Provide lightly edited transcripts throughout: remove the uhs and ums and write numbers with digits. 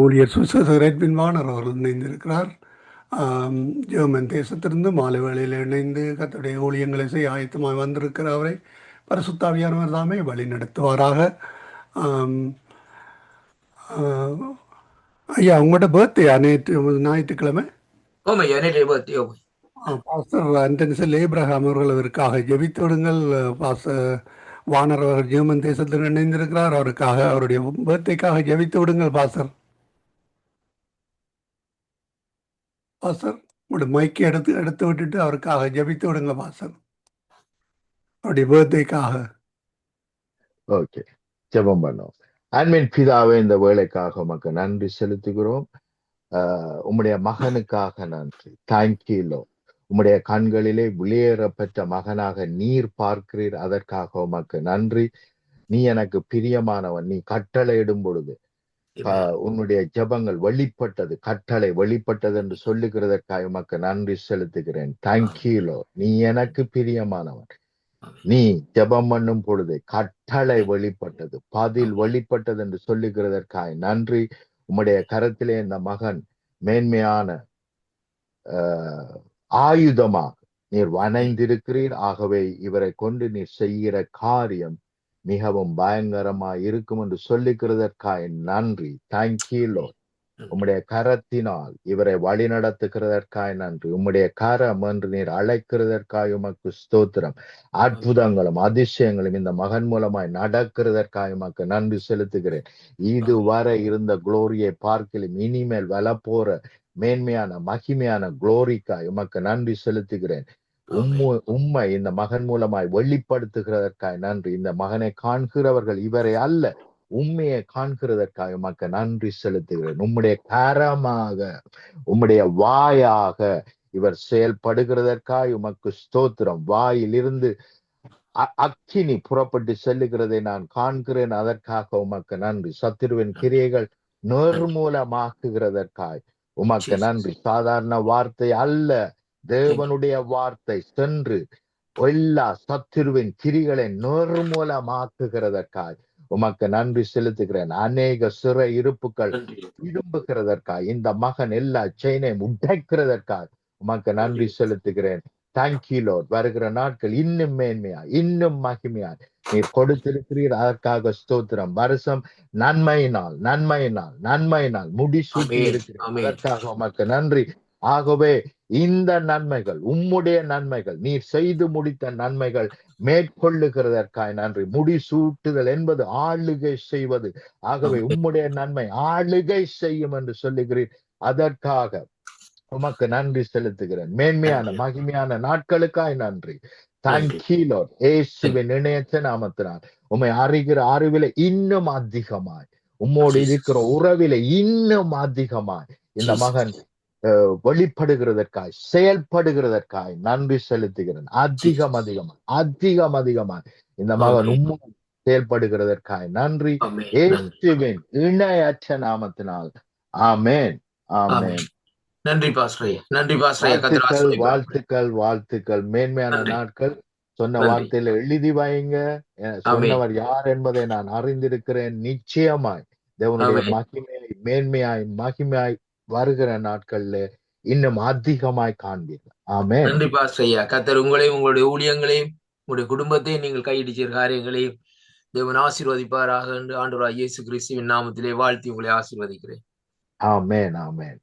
ஊழியர் சுசேசர் எட்வின் வானர் அவர்கள் இணைந்திருக்கிறார். ஜெர்மன் தேசத்திலிருந்து மாலை வேளையில் இணைந்து கர்த்தருடைய ஊழியங்களை செய்ய ஆயத்தமாக வந்திருக்கிற அவரை பரிசுத்தாவியானவர் தாமே வழி நடத்துவாராக. ஆம், ஆஹ், ஐயா உங்களோட பர்த்டே நேற்று ஞாயிற்றுக்கிழமை. ஓமையா நேற்றைய பர்த்டே. பாஸ்டர் அண்டன்சல் ஏப்ரஹாம் அவர்கள் அவருக்காக ஜெபித்து விடுங்கள். பாஸ்டர் வானர் அவர்கள் ஜெர்மன் தேசத்தில் இணைந்திருக்கிறார். அவருக்காக அவருடைய பர்த்டேக்காக ஜெபித்து விடுங்கள் பாஸ்டர். பாஸ்டர் உங்களோட மைக்கை எடுத்து விட்டுட்டு அவருக்காக ஜெபித்து விடுங்க பாஸ்டர், அவருடைய பர்த்டேக்காக. ஓகே, ஜெபம் பண்ணோம். அன்பின் பிதாவே, இந்த வேலைக்காக உமக்கு நன்றி செலுத்துகிறோம். உம்முடைய மகனுக்காக நன்றி. தேங்க்யூ. உம்முடைய கண்களிலே வெளியேறப்பெற்ற மகனாக நீர் பார்க்கிறீர், அதற்காக உமக்கு நன்றி. நீ எனக்கு பிரியமானவன், நீ கட்டளையிடும் பொழுது உன்னுடைய ஜெபங்கள் வெளிப்பட்டது, கட்டளை வெளிப்பட்டது என்று சொல்லுகிறதற்காக உமக்கு நன்றி செலுத்துகிறேன். தேங்க்யூ. நீ எனக்கு பிரியமானவன், நீ ஜெபம் பண்ணும் பொழுது கட்டளை வெளிப்பட்டது, பதில் வெளிப்பட்டது என்று சொல்லுகிறதற்காக நன்றி. உம்முடைய கரத்திலே இந்த மகன் மேன்மையான ஆயுதமாக நீர் வணைந்திருக்கிறீர். ஆகவே இவரை கொண்டு நீர் செய்கிற காரியம் மிகவும் பயங்கரமாய் இருக்கும் என்று சொல்லுகிறதற்காக நன்றி. தேங்க்யூ. உம்முடைய கரத்தினால் இவரை வழி நடத்துகிறதற்காய் நன்றி. உம்முடைய கரம் என்று நீர் அழைக்கிறதற்காய் உமக்கு ஸ்தோத்திரம். அற்புதங்களும் அதிசயங்களும் இந்த மகன் மூலமாய் நடக்கிறதற்காய் உமக்கு நன்றி செலுத்துகிறேன். இதுவரை இருந்த குளோரியை பார்க்கலும் இனிமேல் வளப்போற மேன்மையான மகிமையான குளோரிக்காய் உமக்கு நன்றி செலுத்துகிறேன். உம்மை இந்த மகன் மூலமாய் வெளிப்படுத்துகிறதற்காய் நன்றி. இந்த மகனை காண்கிறவர்கள் இவரை அல்ல, உண்மையை காண்கிறதற்காக உமக்கு நன்றி செலுத்துகிறேன். உம்முடைய கரமாக, உம்முடைய வாயாக இவர் செயல்படுகிறதற்காக உமக்கு ஸ்தோத்திரம். வாயிலிருந்து அக்கினி புறப்பட்டு செல்லுகிறதை நான் காண்கிறேன், அதற்காக உமக்கு நன்றி. சத்துருவின் கிரியைகள் நிர்மூலமாக்குகிறதற்காய் உமக்கு நன்றி. சாதாரண வார்த்தை அல்ல, தேவனுடைய வார்த்தை சென்று எல்லா சத்துருவின் கிரிகளை நிர்மூலமாக்குகிறதற்காய் உமக்கு நன்றி செலுத்துகிறேன். அநேக சிறை இருப்புகள் விரும்புகிறதற்காக இந்த மகன் எல்லா செயினையும் உடைக்கிறதற்காக உமக்கு நன்றி செலுத்துகிறேன். தேங்க்யூ. வருகிற நாட்கள் இன்னும் மேன்மையா இன்னும் மகிமையா நீர் கொடுத்திருக்கிறீர், அதற்காக ஸ்தோத்திரம். வருஷம் நன்மையினால் நன்மையினால் நன்மையினால் முடிசூட்டி இருக்கிறீர், அதற்காக உமக்கு நன்றி. ஆகவே இந்த நன்மைகள், உம்முடைய நன்மைகள், நீர் செய்து முடித்த நன்மைகள் மேற்கொள்ளுகிறதற்காய் நன்றி. முடிசூட்டுதல் என்பது ஆளுகை செய்வது. ஆகவே உம்முடைய நன்மை ஆளுகை செய்யும் என்று சொல்லுகிறீர், அதற்காக உமக்கு நன்றி செலுத்துகிறேன். மேன்மையான மகிமையான நாட்களுக்காய் நன்றி. தேங்க்யூ. இயேசுவின் இணையற்ற நாமத்தினால் உம்மை அறிகிற அறிவில இன்னும் அதிகமாய், உம்மோடு இருக்கிற உறவில இன்னும் அதிகமாய் இந்த மகன் வெளிப்படுகிறதற்காய் செயல்படுகிறதற்காய் நன்றி செலுத்துகிறேன். அதிகம் அதிகமா அதிகம் அதிகமாய் இந்த மகன் உம்மோடு செயல்படுகிறதற்காய் நன்றி. இயேசுவின் இணையற்ற நாமத்தினால் ஆமென், ஆமென். நன்றி பாஸ்டர், நன்றி பாஸ்டர். வாழ்த்துக்கள், வாழ்த்துக்கள். மேன்மையான நாட்கள் சொன்ன வார்த்தையில எழுதி வைங்க. சொன்னவர் யார் என்பதை நான் அறிந்திருக்கிறேன். நிச்சயமாய் தேவனுடைய மகிமையை மேன்மையாய் மகிமையாய் வருகிற நாட்கள்ல இன்னும் அதிகமாய் காண்பீர்கள். ஆமென். நன்றி பாஸ்டர். கர்த்தர் உங்களையும் உங்களுடைய ஊழியங்களையும் உங்களுடைய குடும்பத்தையும் நீங்கள் கையிடிச்ச காரியங்களையும் தேவன் ஆசீர்வதிப்பாராக என்று ஆண்டவராகிய இயேசு கிறிஸ்துவின் நாமத்திலே வாழ்த்தி உங்களை ஆசீர்வதிக்கிறேன். ஆமென், ஆமென்.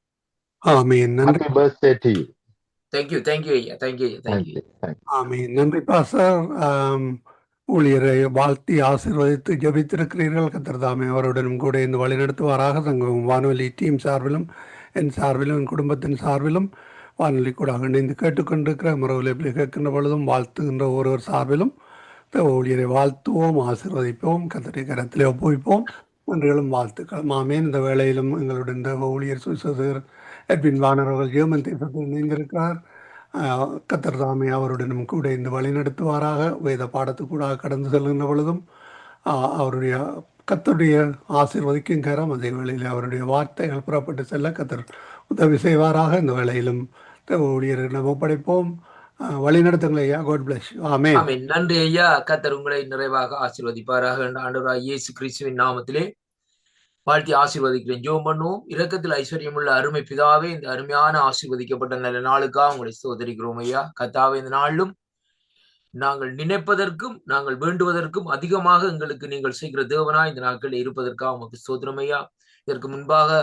ஆமென். நன்றி. Happy birthday to you. Thank you, thank you ஐயா. Thank you, thank you. ஆமென். நன்றி பாஸ்டர். ஊழியரை வாழ்த்தி ஆசீர்வதித்து ஜெபித்திருக்கிறீர்கள். கர்த்தர் தாமே அவருடனும் கூட இந்த வழி நடத்துவாராக. தங்கள் வானொலி டீம் சார்பிலும் என் சார்பிலும் என் குடும்பத்தின் சார்பிலும் வானொலி கூட இணைந்து கேட்டுக்கொண்டிருக்கிற முறவில் எப்படி கேட்கின்ற பொழுதும் வாழ்த்துகின்ற ஒருவர் சார்பிலும் ஊழியரை வாழ்த்துவோம், ஆசீர்வதிப்போம், கர்த்தருடைய கரத்திலே ஒப்புவிப்போம். நன்றிகளும் வாழ்த்துக்கள். ஆமென். இந்த வேளையிலும் எங்களுடைய இந்த ஊழியர் சுசேசர் எட்வின் வானர் அவர்கள் ஜெர்மன் தேசத்தில் இணைந்திருக்கிறார். கர்த்தர் தாமே அவருடனும் கூட இந்த வழி நடத்துவாராக. வேத பாடத்துக்கூடாக கடந்து செல்கின்ற பொழுதும் அவருடைய கர்த்தருடைய ஆசீர்வதிக்கும் கரம், அதே வேளையில் அவருடைய வார்த்தைகள் புறப்பட்டு செல்ல கர்த்தர் உதவி செய்வாராக. இந்த வேளையிலும் ஊழியர்களிடம் ஒப்படைப்போம். வழி நடத்துங்கள் ஐயா. God bless. ஆமென். நன்றி ஐயா. கர்த்தர் உங்களை நிறைவாக ஆசீர்வதிப்பாராக. ஆண்டவராகிய இயேசு கிறிஸ்துவின் நாமத்திலே வாழ்த்தி ஆசீர்வதிக்கிறேன். ஜெபம் பண்ணுவோம். இரக்கத்தில் ஐஸ்வர்யமுள்ள அருமை பிதாவே, இந்த அருமையான ஆசீர்வதிக்கப்பட்ட நல்ல நாளுக்காக உங்களை ஸ்தோத்திரிக்கிறோம் ஐயா. கர்த்தாவே, இந்த நாளிலும் நாங்கள் நினைப்பதற்கும் நாங்கள் வேண்டுவதற்கும் அதிகமாக எங்களுக்கு நீங்கள் செய்கிற தேவனா இந்த நாட்களில் இருப்பதற்காக உமக்கு ஸ்தோத்திரம் ஐயா. இதற்கு முன்பாக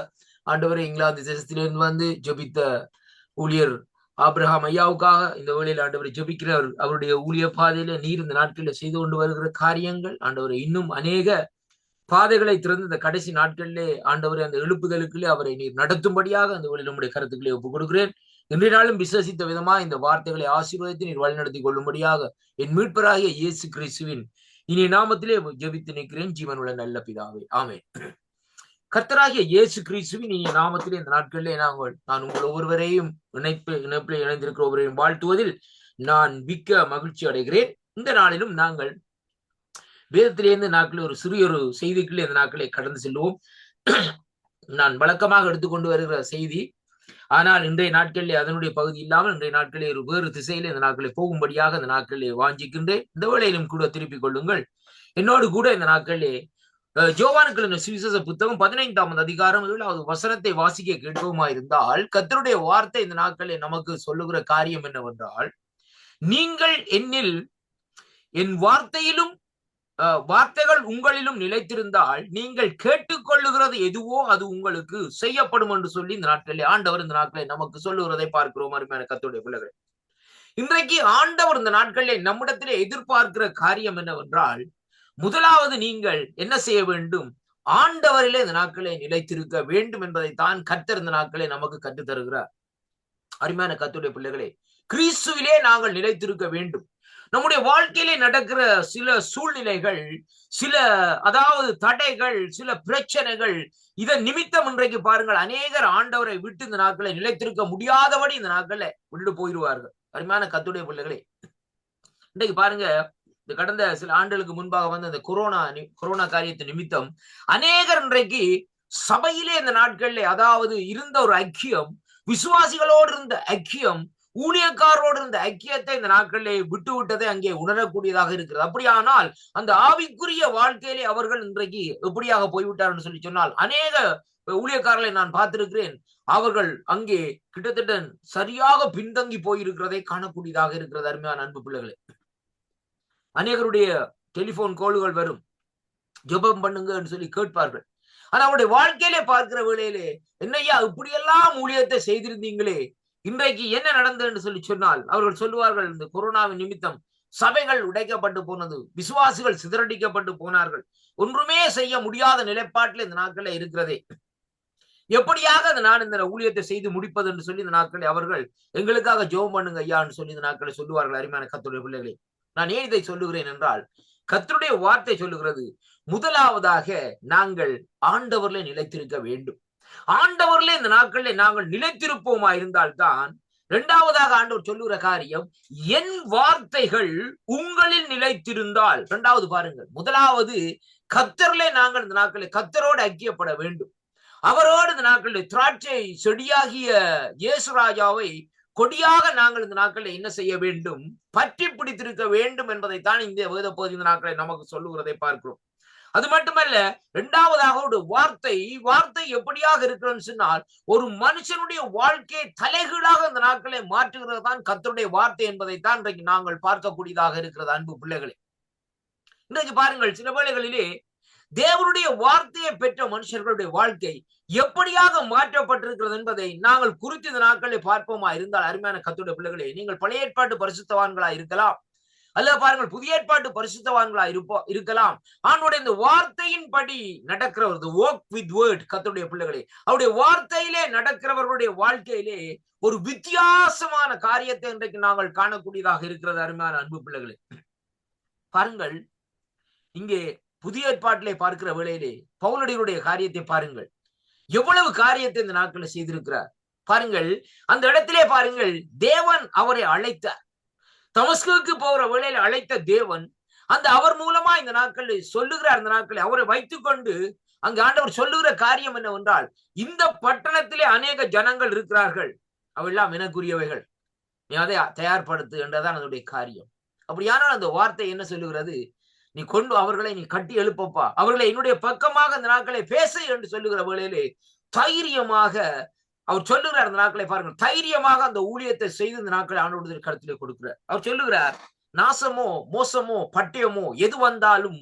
ஆண்டவரை இங்கிலாந்து தேசத்திலிருந்து வந்து ஜெபித்த ஊழியர் ஆபிரகாம் ஐயாவுக்காக இந்த வேளையில் ஆண்டவரை ஜெபிக்கிறவர் அவருடைய ஊழிய பாதையில நீர் இந்த நாட்களில் செய்து கொண்டு வருகிற காரியங்கள் ஆண்டவரை இன்னும் அநேக பாதைகளை திறந்து இந்த கடைசி நாட்களிலே ஆண்டவரை அந்த எழுப்புதலுக்குள்ளே அவரை நீர் நடத்தும்படியாக அந்த வேளையில் நம்முடைய கருத்துக்களை ஒப்புக் கொடுக்கிறேன். இன்றைய நாளும் விசுவசித்த விதமா இந்த வார்த்தைகளை ஆசீர்வதித்து நீர் வழிநடத்தி கொள்ளும்படியாக என் மீட்பராகிய இயேசு கிறிஸ்துவின் இனி நாமத்திலே ஜெபித்து நிற்கிறேன் ஜீவனுள்ள நல்ல பிதாவே, ஆமென். கர்த்தராகிய இயேசு கிறிஸ்துவின் இனி நாமத்திலே இந்த நாட்களிலே நான் உங்கள் ஒவ்வொருவரையும் இணைப்பில் இணைந்திருக்கிற ஒவ்வொருவரையும் வாழ்த்துவதில் நான் மிக்க மகிழ்ச்சி அடைகிறேன். இந்த நாளிலும் நாங்கள் வேதத்திலிருந்து நாட்களில் ஒரு சிறியொரு செய்திக்குள்ளே இந்த நாட்களை கடந்து செல்வோம். நான் வழக்கமாக எடுத்துக்கொண்டு வருகிற செய்தி, ஆனால் இன்றைய நாட்களிலே அதனுடைய பகுதி இல்லாமல் இன்றைய நாட்களிலே ஒரு வேறு திசையிலே இந்த நாட்களை போகும்படியாக இந்த நாட்களிலே வாஞ்சிக்கின்றேன். இந்த வேளையிலும் கூட திருப்பிக் கொள்ளுங்கள். என்னோடு கூட இந்த நாட்களிலே யோவானுக்கு சுவிசேஷ புத்தகம் 15ஆம் அதிகாரம் 7வது வசனத்தை வாசிக்க கேட்போமாயிருந்தால், கர்த்தருடைய வார்த்தை இந்த நாட்களிலே நமக்கு சொல்லுகிற காரியம் என்னவென்றால், நீங்கள் என்னில் என் வார்த்தையிலும் வார்த்தைகள் உங்களிலும் நிலைத்திருந்தால் நீங்கள் கேட்டுக்கொள்ளுகிறது எதுவோ அது உங்களுக்கு செய்யப்படும் என்று சொல்லி இந்த நாட்களிலே ஆண்டவர் இந்த நாட்களை நமக்கு சொல்லுகிறதை பார்க்கிறோம். அருமையான கர்த்தருடைய பிள்ளைகள், இன்றைக்கு ஆண்டவர் இந்த நாட்களிலே நம்மிடத்திலே எதிர்பார்க்கிற காரியம் என்னவென்றால், முதலாவது நீங்கள் என்ன செய்ய வேண்டும்? ஆண்டவரிலே இந்த நாட்களை நிலைத்திருக்க வேண்டும் என்பதைத்தான் கர்த்தர் இந்த நாட்களை நமக்கு கற்றுத் தருகிறார். அருமையான கர்த்தருடைய பிள்ளைகளே, கிறிஸ்துவிலே நாங்கள் நிலைத்திருக்க வேண்டும். நம்முடைய வாழ்க்கையிலே நடக்கிற சில சூழ்நிலைகள், சில தடைகள், சில பிரச்சனைகள், இதன் நிமித்தம் இன்றைக்கு பாருங்கள் அநேகர் ஆண்டவரை விட்டு இந்த நாட்களை நிலைத்திருக்க முடியாதபடி இந்த நாட்களை விட்டு போயிடுவார்கள். அருமையான கர்த்தருடைய பிள்ளைகளே, இன்றைக்கு பாருங்க, இந்த கடந்த சில ஆண்டுகளுக்கு முன்பாக வந்து இந்த கொரோனா காரியத்தை நிமித்தம் அநேகர் இன்றைக்கு சபையிலே இந்த நாட்களிலே இருந்த ஒரு ஐக்கியம், விசுவாசிகளோடு இருந்த ஐக்கியம், ஊழியக்காரோடு இருந்த ஐக்கியத்தை இந்த நாட்களிலே விட்டு விட்டதை அங்கே உணரக்கூடியதாக இருக்கிறது. அப்படியானால் அந்த ஆவிக்குரிய வாழ்க்கையிலே அவர்கள் இன்றைக்கு எப்படியாக போய்விட்டார் சொல்லி சொன்னால், அநேக ஊழியக்காரர்களை நான் பார்த்திருக்கிறேன். அவர்கள் அங்கே கிட்டத்தட்ட சரியாக பின்தங்கி போயிருக்கிறதை காணக்கூடியதாக இருக்கிறது. அருமையான அன்பு பிள்ளைகளே, அநேகருடைய டெலிபோன் கோல்கள் வரும், ஜெபம் பண்ணுங்க சொல்லி கேட்பார்கள். ஆனா அவருடைய வாழ்க்கையிலே பார்க்கிற வேளையிலே, என்னையா இப்படியெல்லாம் ஊழியத்தை செய்திருந்தீங்களே, இன்றைக்கு என்ன நடந்தது என்று சொல்லி சொன்னால் அவர்கள் சொல்லுவார்கள், இந்த கொரோனாவின் நிமித்தம் சபைகள் உடைக்கப்பட்டு போனது, விசுவாசிகள் சிதறடிக்கப்பட்டு போனார்கள், ஒன்றுமே செய்ய முடியாத நிலைப்பாட்டில் இந்த நாட்களே இருக்கிறதே, எப்படியாக நான் இந்த ஊழியத்தை செய்து முடிப்பது என்று சொல்லி இந்த நாட்களை அவர்கள் எங்களுக்காக ஜெபம் பண்ணுங்க ஐயான்னு சொல்லி இந்த நாட்களை சொல்லுவார்கள். அருமையான கர்த்தருடைய பிள்ளைகளே, நான் ஏன் இதை சொல்லுகிறேன் என்றால், கர்த்தருடைய வார்த்தை சொல்லுகிறது, முதலாவதாக நாங்கள் ஆண்டவரிலே நிலைத்திருக்க வேண்டும். ஆண்டவரிலே இந்த நாட்களில் நாங்கள் நிலைத்திருப்போமா இருந்தால்தான், இரண்டாவதாக ஆண்டவர் சொல்லுகிற காரியம், என் வார்த்தைகள் உங்களில் நிலைத்திருந்தால். இரண்டாவது பாருங்கள், முதலாவது கர்த்தரிலே நாங்கள் இந்த நாட்களில் கர்த்தரோடு ஐக்கியப்பட வேண்டும். அவரோடு இந்த நாட்களில் திராட்சை செடியாகிய இயேசு ராஜாவை கொடியாக நாங்கள் இந்த நாட்களில் என்ன செய்ய வேண்டும்? பற்றி பிடித்திருக்க வேண்டும் என்பதைத்தான் இந்த வேத பகுதி இந்த நாட்களை நமக்கு சொல்லுகிறதை பார்க்கிறோம். அது மட்டுமல்ல, இரண்டாவதாக ஒரு வார்த்தை எப்படியாக இருக்கிறதுன்னு சொன்னால், ஒரு மனுஷனுடைய வாழ்க்கையை தலைகீழாக இந்த நாட்களை மாற்றுகிறது தான் கர்த்தருடைய வார்த்தை என்பதைத்தான் இன்றைக்கு நாங்கள் பார்க்கக்கூடியதாக இருக்கிறது. அன்பு பிள்ளைகளே, இன்றைக்கு பாருங்கள், சில வேளைகளிலே தேவனுடைய வார்த்தையை பெற்ற மனுஷர்களுடைய வாழ்க்கை எப்படியாக மாற்றப்பட்டிருக்கிறது என்பதை நாங்கள் குறித்து இந்த நாட்களை பார்ப்போமா இருந்தால், அருமையான கர்த்தருடைய பிள்ளைகளே, நீங்கள் பழைய ஏற்பாட்டு பரிசுத்தவான்களா இருக்கலாம், அல்ல பாருங்கள் புதிய ஏற்பாட்டு பரிசுத்தவான்களா இருக்கலாம். ஆண்டவருடைய இந்த வார்த்தையின்படி நடக்கிறவர்கள், walk with word, கர்த்தருடைய பிள்ளைகளே, அவருடைய வார்த்தையிலே நடக்கிறவர்களுடைய வாழ்க்கையிலே ஒரு வித்தியாசமான காரியத்தை இன்றைக்கு நாங்கள் காணக்கூடியதாக இருக்கிறது. அருமையான அன்பு பிள்ளைகளே, பாருங்கள், இங்கே புதிய ஏற்பாட்டிலே பார்க்கிற வேளையிலே பவுலடிகளுடைய காரியத்தை பாருங்கள், எவ்வளவு காரியத்தை இந்த நாட்களில் செய்திருக்கிறார் பாருங்கள். அந்த இடத்திலே பாருங்கள், தேவன் அவரை அழைத்தார். தமஸ்குவுக்கு போகிற வேளையில அழைத்த தேவன் அவர் மூலமா இந்த நாட்களில் சொல்லுகிறார். இந்த நாட்களை அவரை வைத்துக் கொண்டு அங்கு ஆண்டவர் சொல்லுகிற காரியம் என்னவென்றால், இந்த பட்டணத்திலே அநேக ஜனங்கள் இருக்கிறார்கள், அவெல்லாம் எனக்குரியவைகள், நீ அதை தயார்படுத்து என்றதான் அதனுடைய காரியம். அப்படியானால் அந்த வார்த்தை என்ன சொல்லுகிறது? நீ கொண்டு அவர்களை நீ கட்டி எழுப்பப்பா, அவர்களை என்னுடைய பக்கமாக அந்த நாட்களை பேசு என்று சொல்லுகிற வேளையிலே தைரியமாக அவர் சொல்லுகிறார். அந்த நாட்களை பாருங்கள், தைரியமாக அந்த ஊழியத்தை செய்து இந்த நாட்களை ஆண்டவருடைய கருத்திலே கொடுக்கிறார். அவர் சொல்லுகிறார், நாசமோ மோசமோ பட்டயமோ எது வந்தாலும்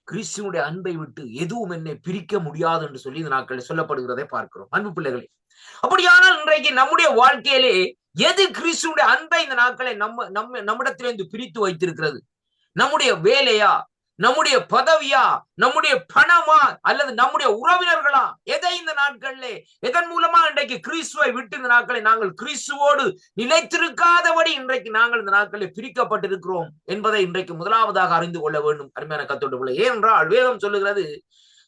கிறிஸ்துவனுடைய அன்பை விட்டு எதுவும் என்னை பிரிக்க முடியாது என்று சொல்லி இந்த நாட்களில் சொல்லப்படுகிறதை பார்க்கிறோம். அன்பு பிள்ளைகளே, அப்படியானால் இன்றைக்கு நம்முடைய வாழ்க்கையிலே எது கிறிஸ்துவனுடைய அன்பை இந்த நாட்களை நம்மிடத்திலிருந்து பிரித்து வைத்திருக்கிறது? நம்முடைய வேலையா, நம்முடைய பதவியா, நம்முடைய பணமா, அல்லது நம்முடைய உறவினர்களா? எதை இந்த நாட்களிலே எதன் மூலமா இன்றைக்கு கிறிஸ்துவை விட்டு இந்த நாட்களை நாங்கள் கிறிஸ்துவோடு நிலைத்திருக்காதபடி இன்றைக்கு நாங்கள் இந்த நாட்களில் பிரிக்கப்பட்டிருக்கிறோம் என்பதை இன்றைக்கு முதலாவதாக அறிந்து கொள்ள வேண்டும் அருமையான கர்த்தருடைய பிள்ளை. ஏனென்றால் வேதம் சொல்லுகிறது,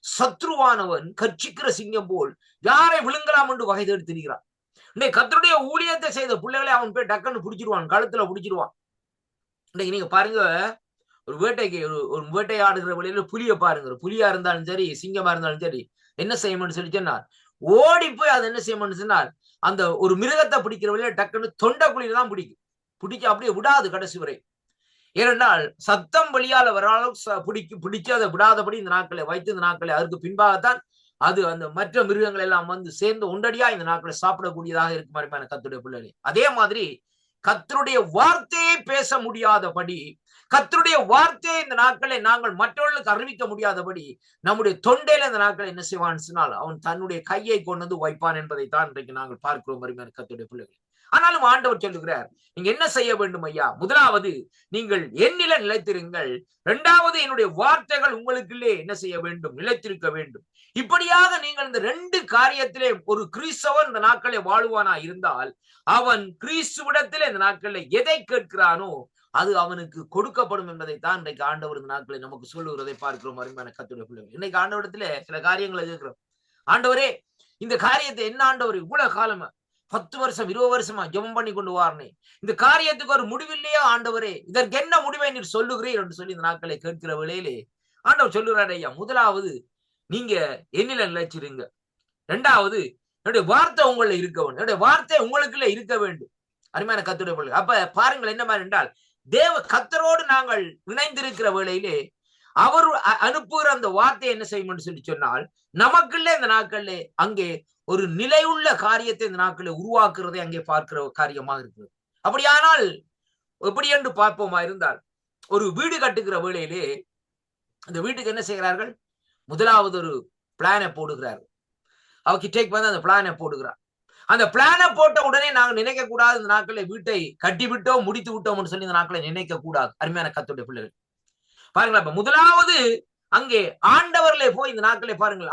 சத்ருவானவன் கர்ச்சிக்கிற சிங்கம் போல் யாரை விழுங்கலாம் என்று வகை தேடி திரிகிறான். இன்னைக்கு கர்த்தருடைய ஊழியத்தை செய்த பிள்ளைகளை அவன் போய் டக்குன்னு பிடிச்சிருவான், கழுத்துல பிடிச்சிருவான். இன்னைக்கு நீங்க பாருங்க, ஒரு வேட்டைக்கு ஒரு வேட்டையாடுகிற வழியில புலியை பாருங்க, புலியா இருந்தாலும் சரி சிங்கமா இருந்தாலும் சரி என்ன செய்யணும்னு சொல்லி சொன்னார், ஓடி போய் அதை என்ன செய்யணும்னு சொன்னார், அந்த ஒரு மிருகத்தை பிடிக்கிற வழியில டக்குன்னு தொண்டைக்குழியில தான் பிடிக்க அப்படியே விடாது கடைசி வரை. ஏனென்றால் சத்தம் வழியால வராலும் பிடிச்சு அதை விடாதபடி இந்த நாட்களை வைத்து இந்த நாட்களை அதற்கு பின்பாகத்தான் அது அந்த மற்ற மிருகங்கள் எல்லாம் வந்து சேர்ந்து ஒன்றடியா இந்த நாட்களை சாப்பிடக்கூடியதாக இருக்கு மாதிரி கர்த்தருடைய பிள்ளைகளே. அதே மாதிரி கர்த்தருடைய வார்த்தையை பேச முடியாதபடி, கர்த்தருடைய வார்த்தையை இந்த நாட்களை நாங்கள் மற்றவர்களுக்கு அறிவிக்க முடியாதபடி நம்முடைய தொண்டையில இந்த நாட்களை என்ன செய்வான் சொன்னால் அவன் தன்னுடைய கையை கொண்டு வந்து வைப்பான் என்பதை தான் இன்றைக்கு நாங்கள் பார்க்கிறோம் அருமையான கர்த்தருடைய பிள்ளைகள். ஆனாலும் ஆண்டவர் சொல்லுகிறார், நீங்க என்ன செய்ய வேண்டும் ஐயா? முதலாவது நீங்கள் என்னில நிலைத்திருங்கள், இரண்டாவது என்னுடைய வார்த்தைகள் உங்களுக்குள்ளே என்ன செய்ய வேண்டும்? நிலைத்திருக்க வேண்டும். இப்படியாக நீங்கள் இந்த ரெண்டு காரியத்திலே ஒரு கிறிஸ்தவன் இந்த நாட்களை வாழ்வானா இருந்தால் அவன் கிறிஸ்துவிடத்திலே இந்த நாட்களில் எதை கேட்கிறானோ அது அவனுக்கு கொடுக்கப்படும் என்பதை தான் இன்றைக்கு ஆண்டவர் இந்த நாட்களை நமக்கு சொல்லுகிறதை பார்க்கிறோம் அருமையான கர்த்தருடைய பிள்ளைகள். இன்னைக்கு ஆண்டவரிடத்துல சில காரியங்களை கேட்கிறோம், ஆண்டவரே இந்த காரியத்தை என்ன ஆண்டவர் இவ்வளவு காலமா 10 வருஷம் 20 வருஷமா ஜெபம் பண்ணி கொண்டு வாரனே, இந்த காரியத்துக்கு ஒரு முடிவில்லையா ஆண்டவரே, இதற்கு என்ன முடிவை நீர் சொல்லுகிறீர் என்று சொல்லி இந்த நாட்களை கேட்கிற வேளையிலே ஆண்டவர் சொல்லுகிறார், ஐயா முதலாவது நீங்க என்னில நிலைச்சிருங்க, இரண்டாவது என்னுடைய வார்த்தை உங்களை இருக்க வேண்டும், என்னுடைய வார்த்தை உங்களுக்குள்ள இருக்க வேண்டும். அருமையான கர்த்தருடைய பிள்ளைகள், அப்ப பாருங்கள் என்ன மாதிரி என்றால் தேவ கர்த்தரோடு நாங்கள் இணைந்திருக்கிற வேளையிலே அவர் அனுப்புகிற அந்த வார்த்தை என்ன செய்யும் சொல்லி சொன்னால் நமக்குள்ள இந்த நாட்களிலே அங்கே ஒரு நிலையுள்ள காரியத்தை இந்த நாட்களில் உருவாக்குறதை அங்கே பார்க்கிற காரியமாக இருக்கிறது. அப்படியானால் எப்படி என்று பார்ப்போமா இருந்தால், ஒரு வீடு கட்டுகிற வேளையிலே அந்த வீட்டுக்கு என்ன செய்கிறார்கள்? முதலாவது ஒரு பிளானை போடுகிறார்கள். அவர்கிட்ட வந்து அந்த பிளானை போடுகிறார். அந்த பிளானை போட்ட உடனே நாங்கள் நினைக்க கூடாது இந்த நாட்களை வீட்டை கட்டி விட்டோம் முடித்து விட்டோம் சொல்லி இந்த நாட்களை நினைக்க கூடாது அருமையான கர்த்தருடைய பிள்ளைகள். பாருங்களா, இப்ப முதலாவது அங்கே ஆண்டவர்களை போய் இந்த நாட்களை பாருங்கள்,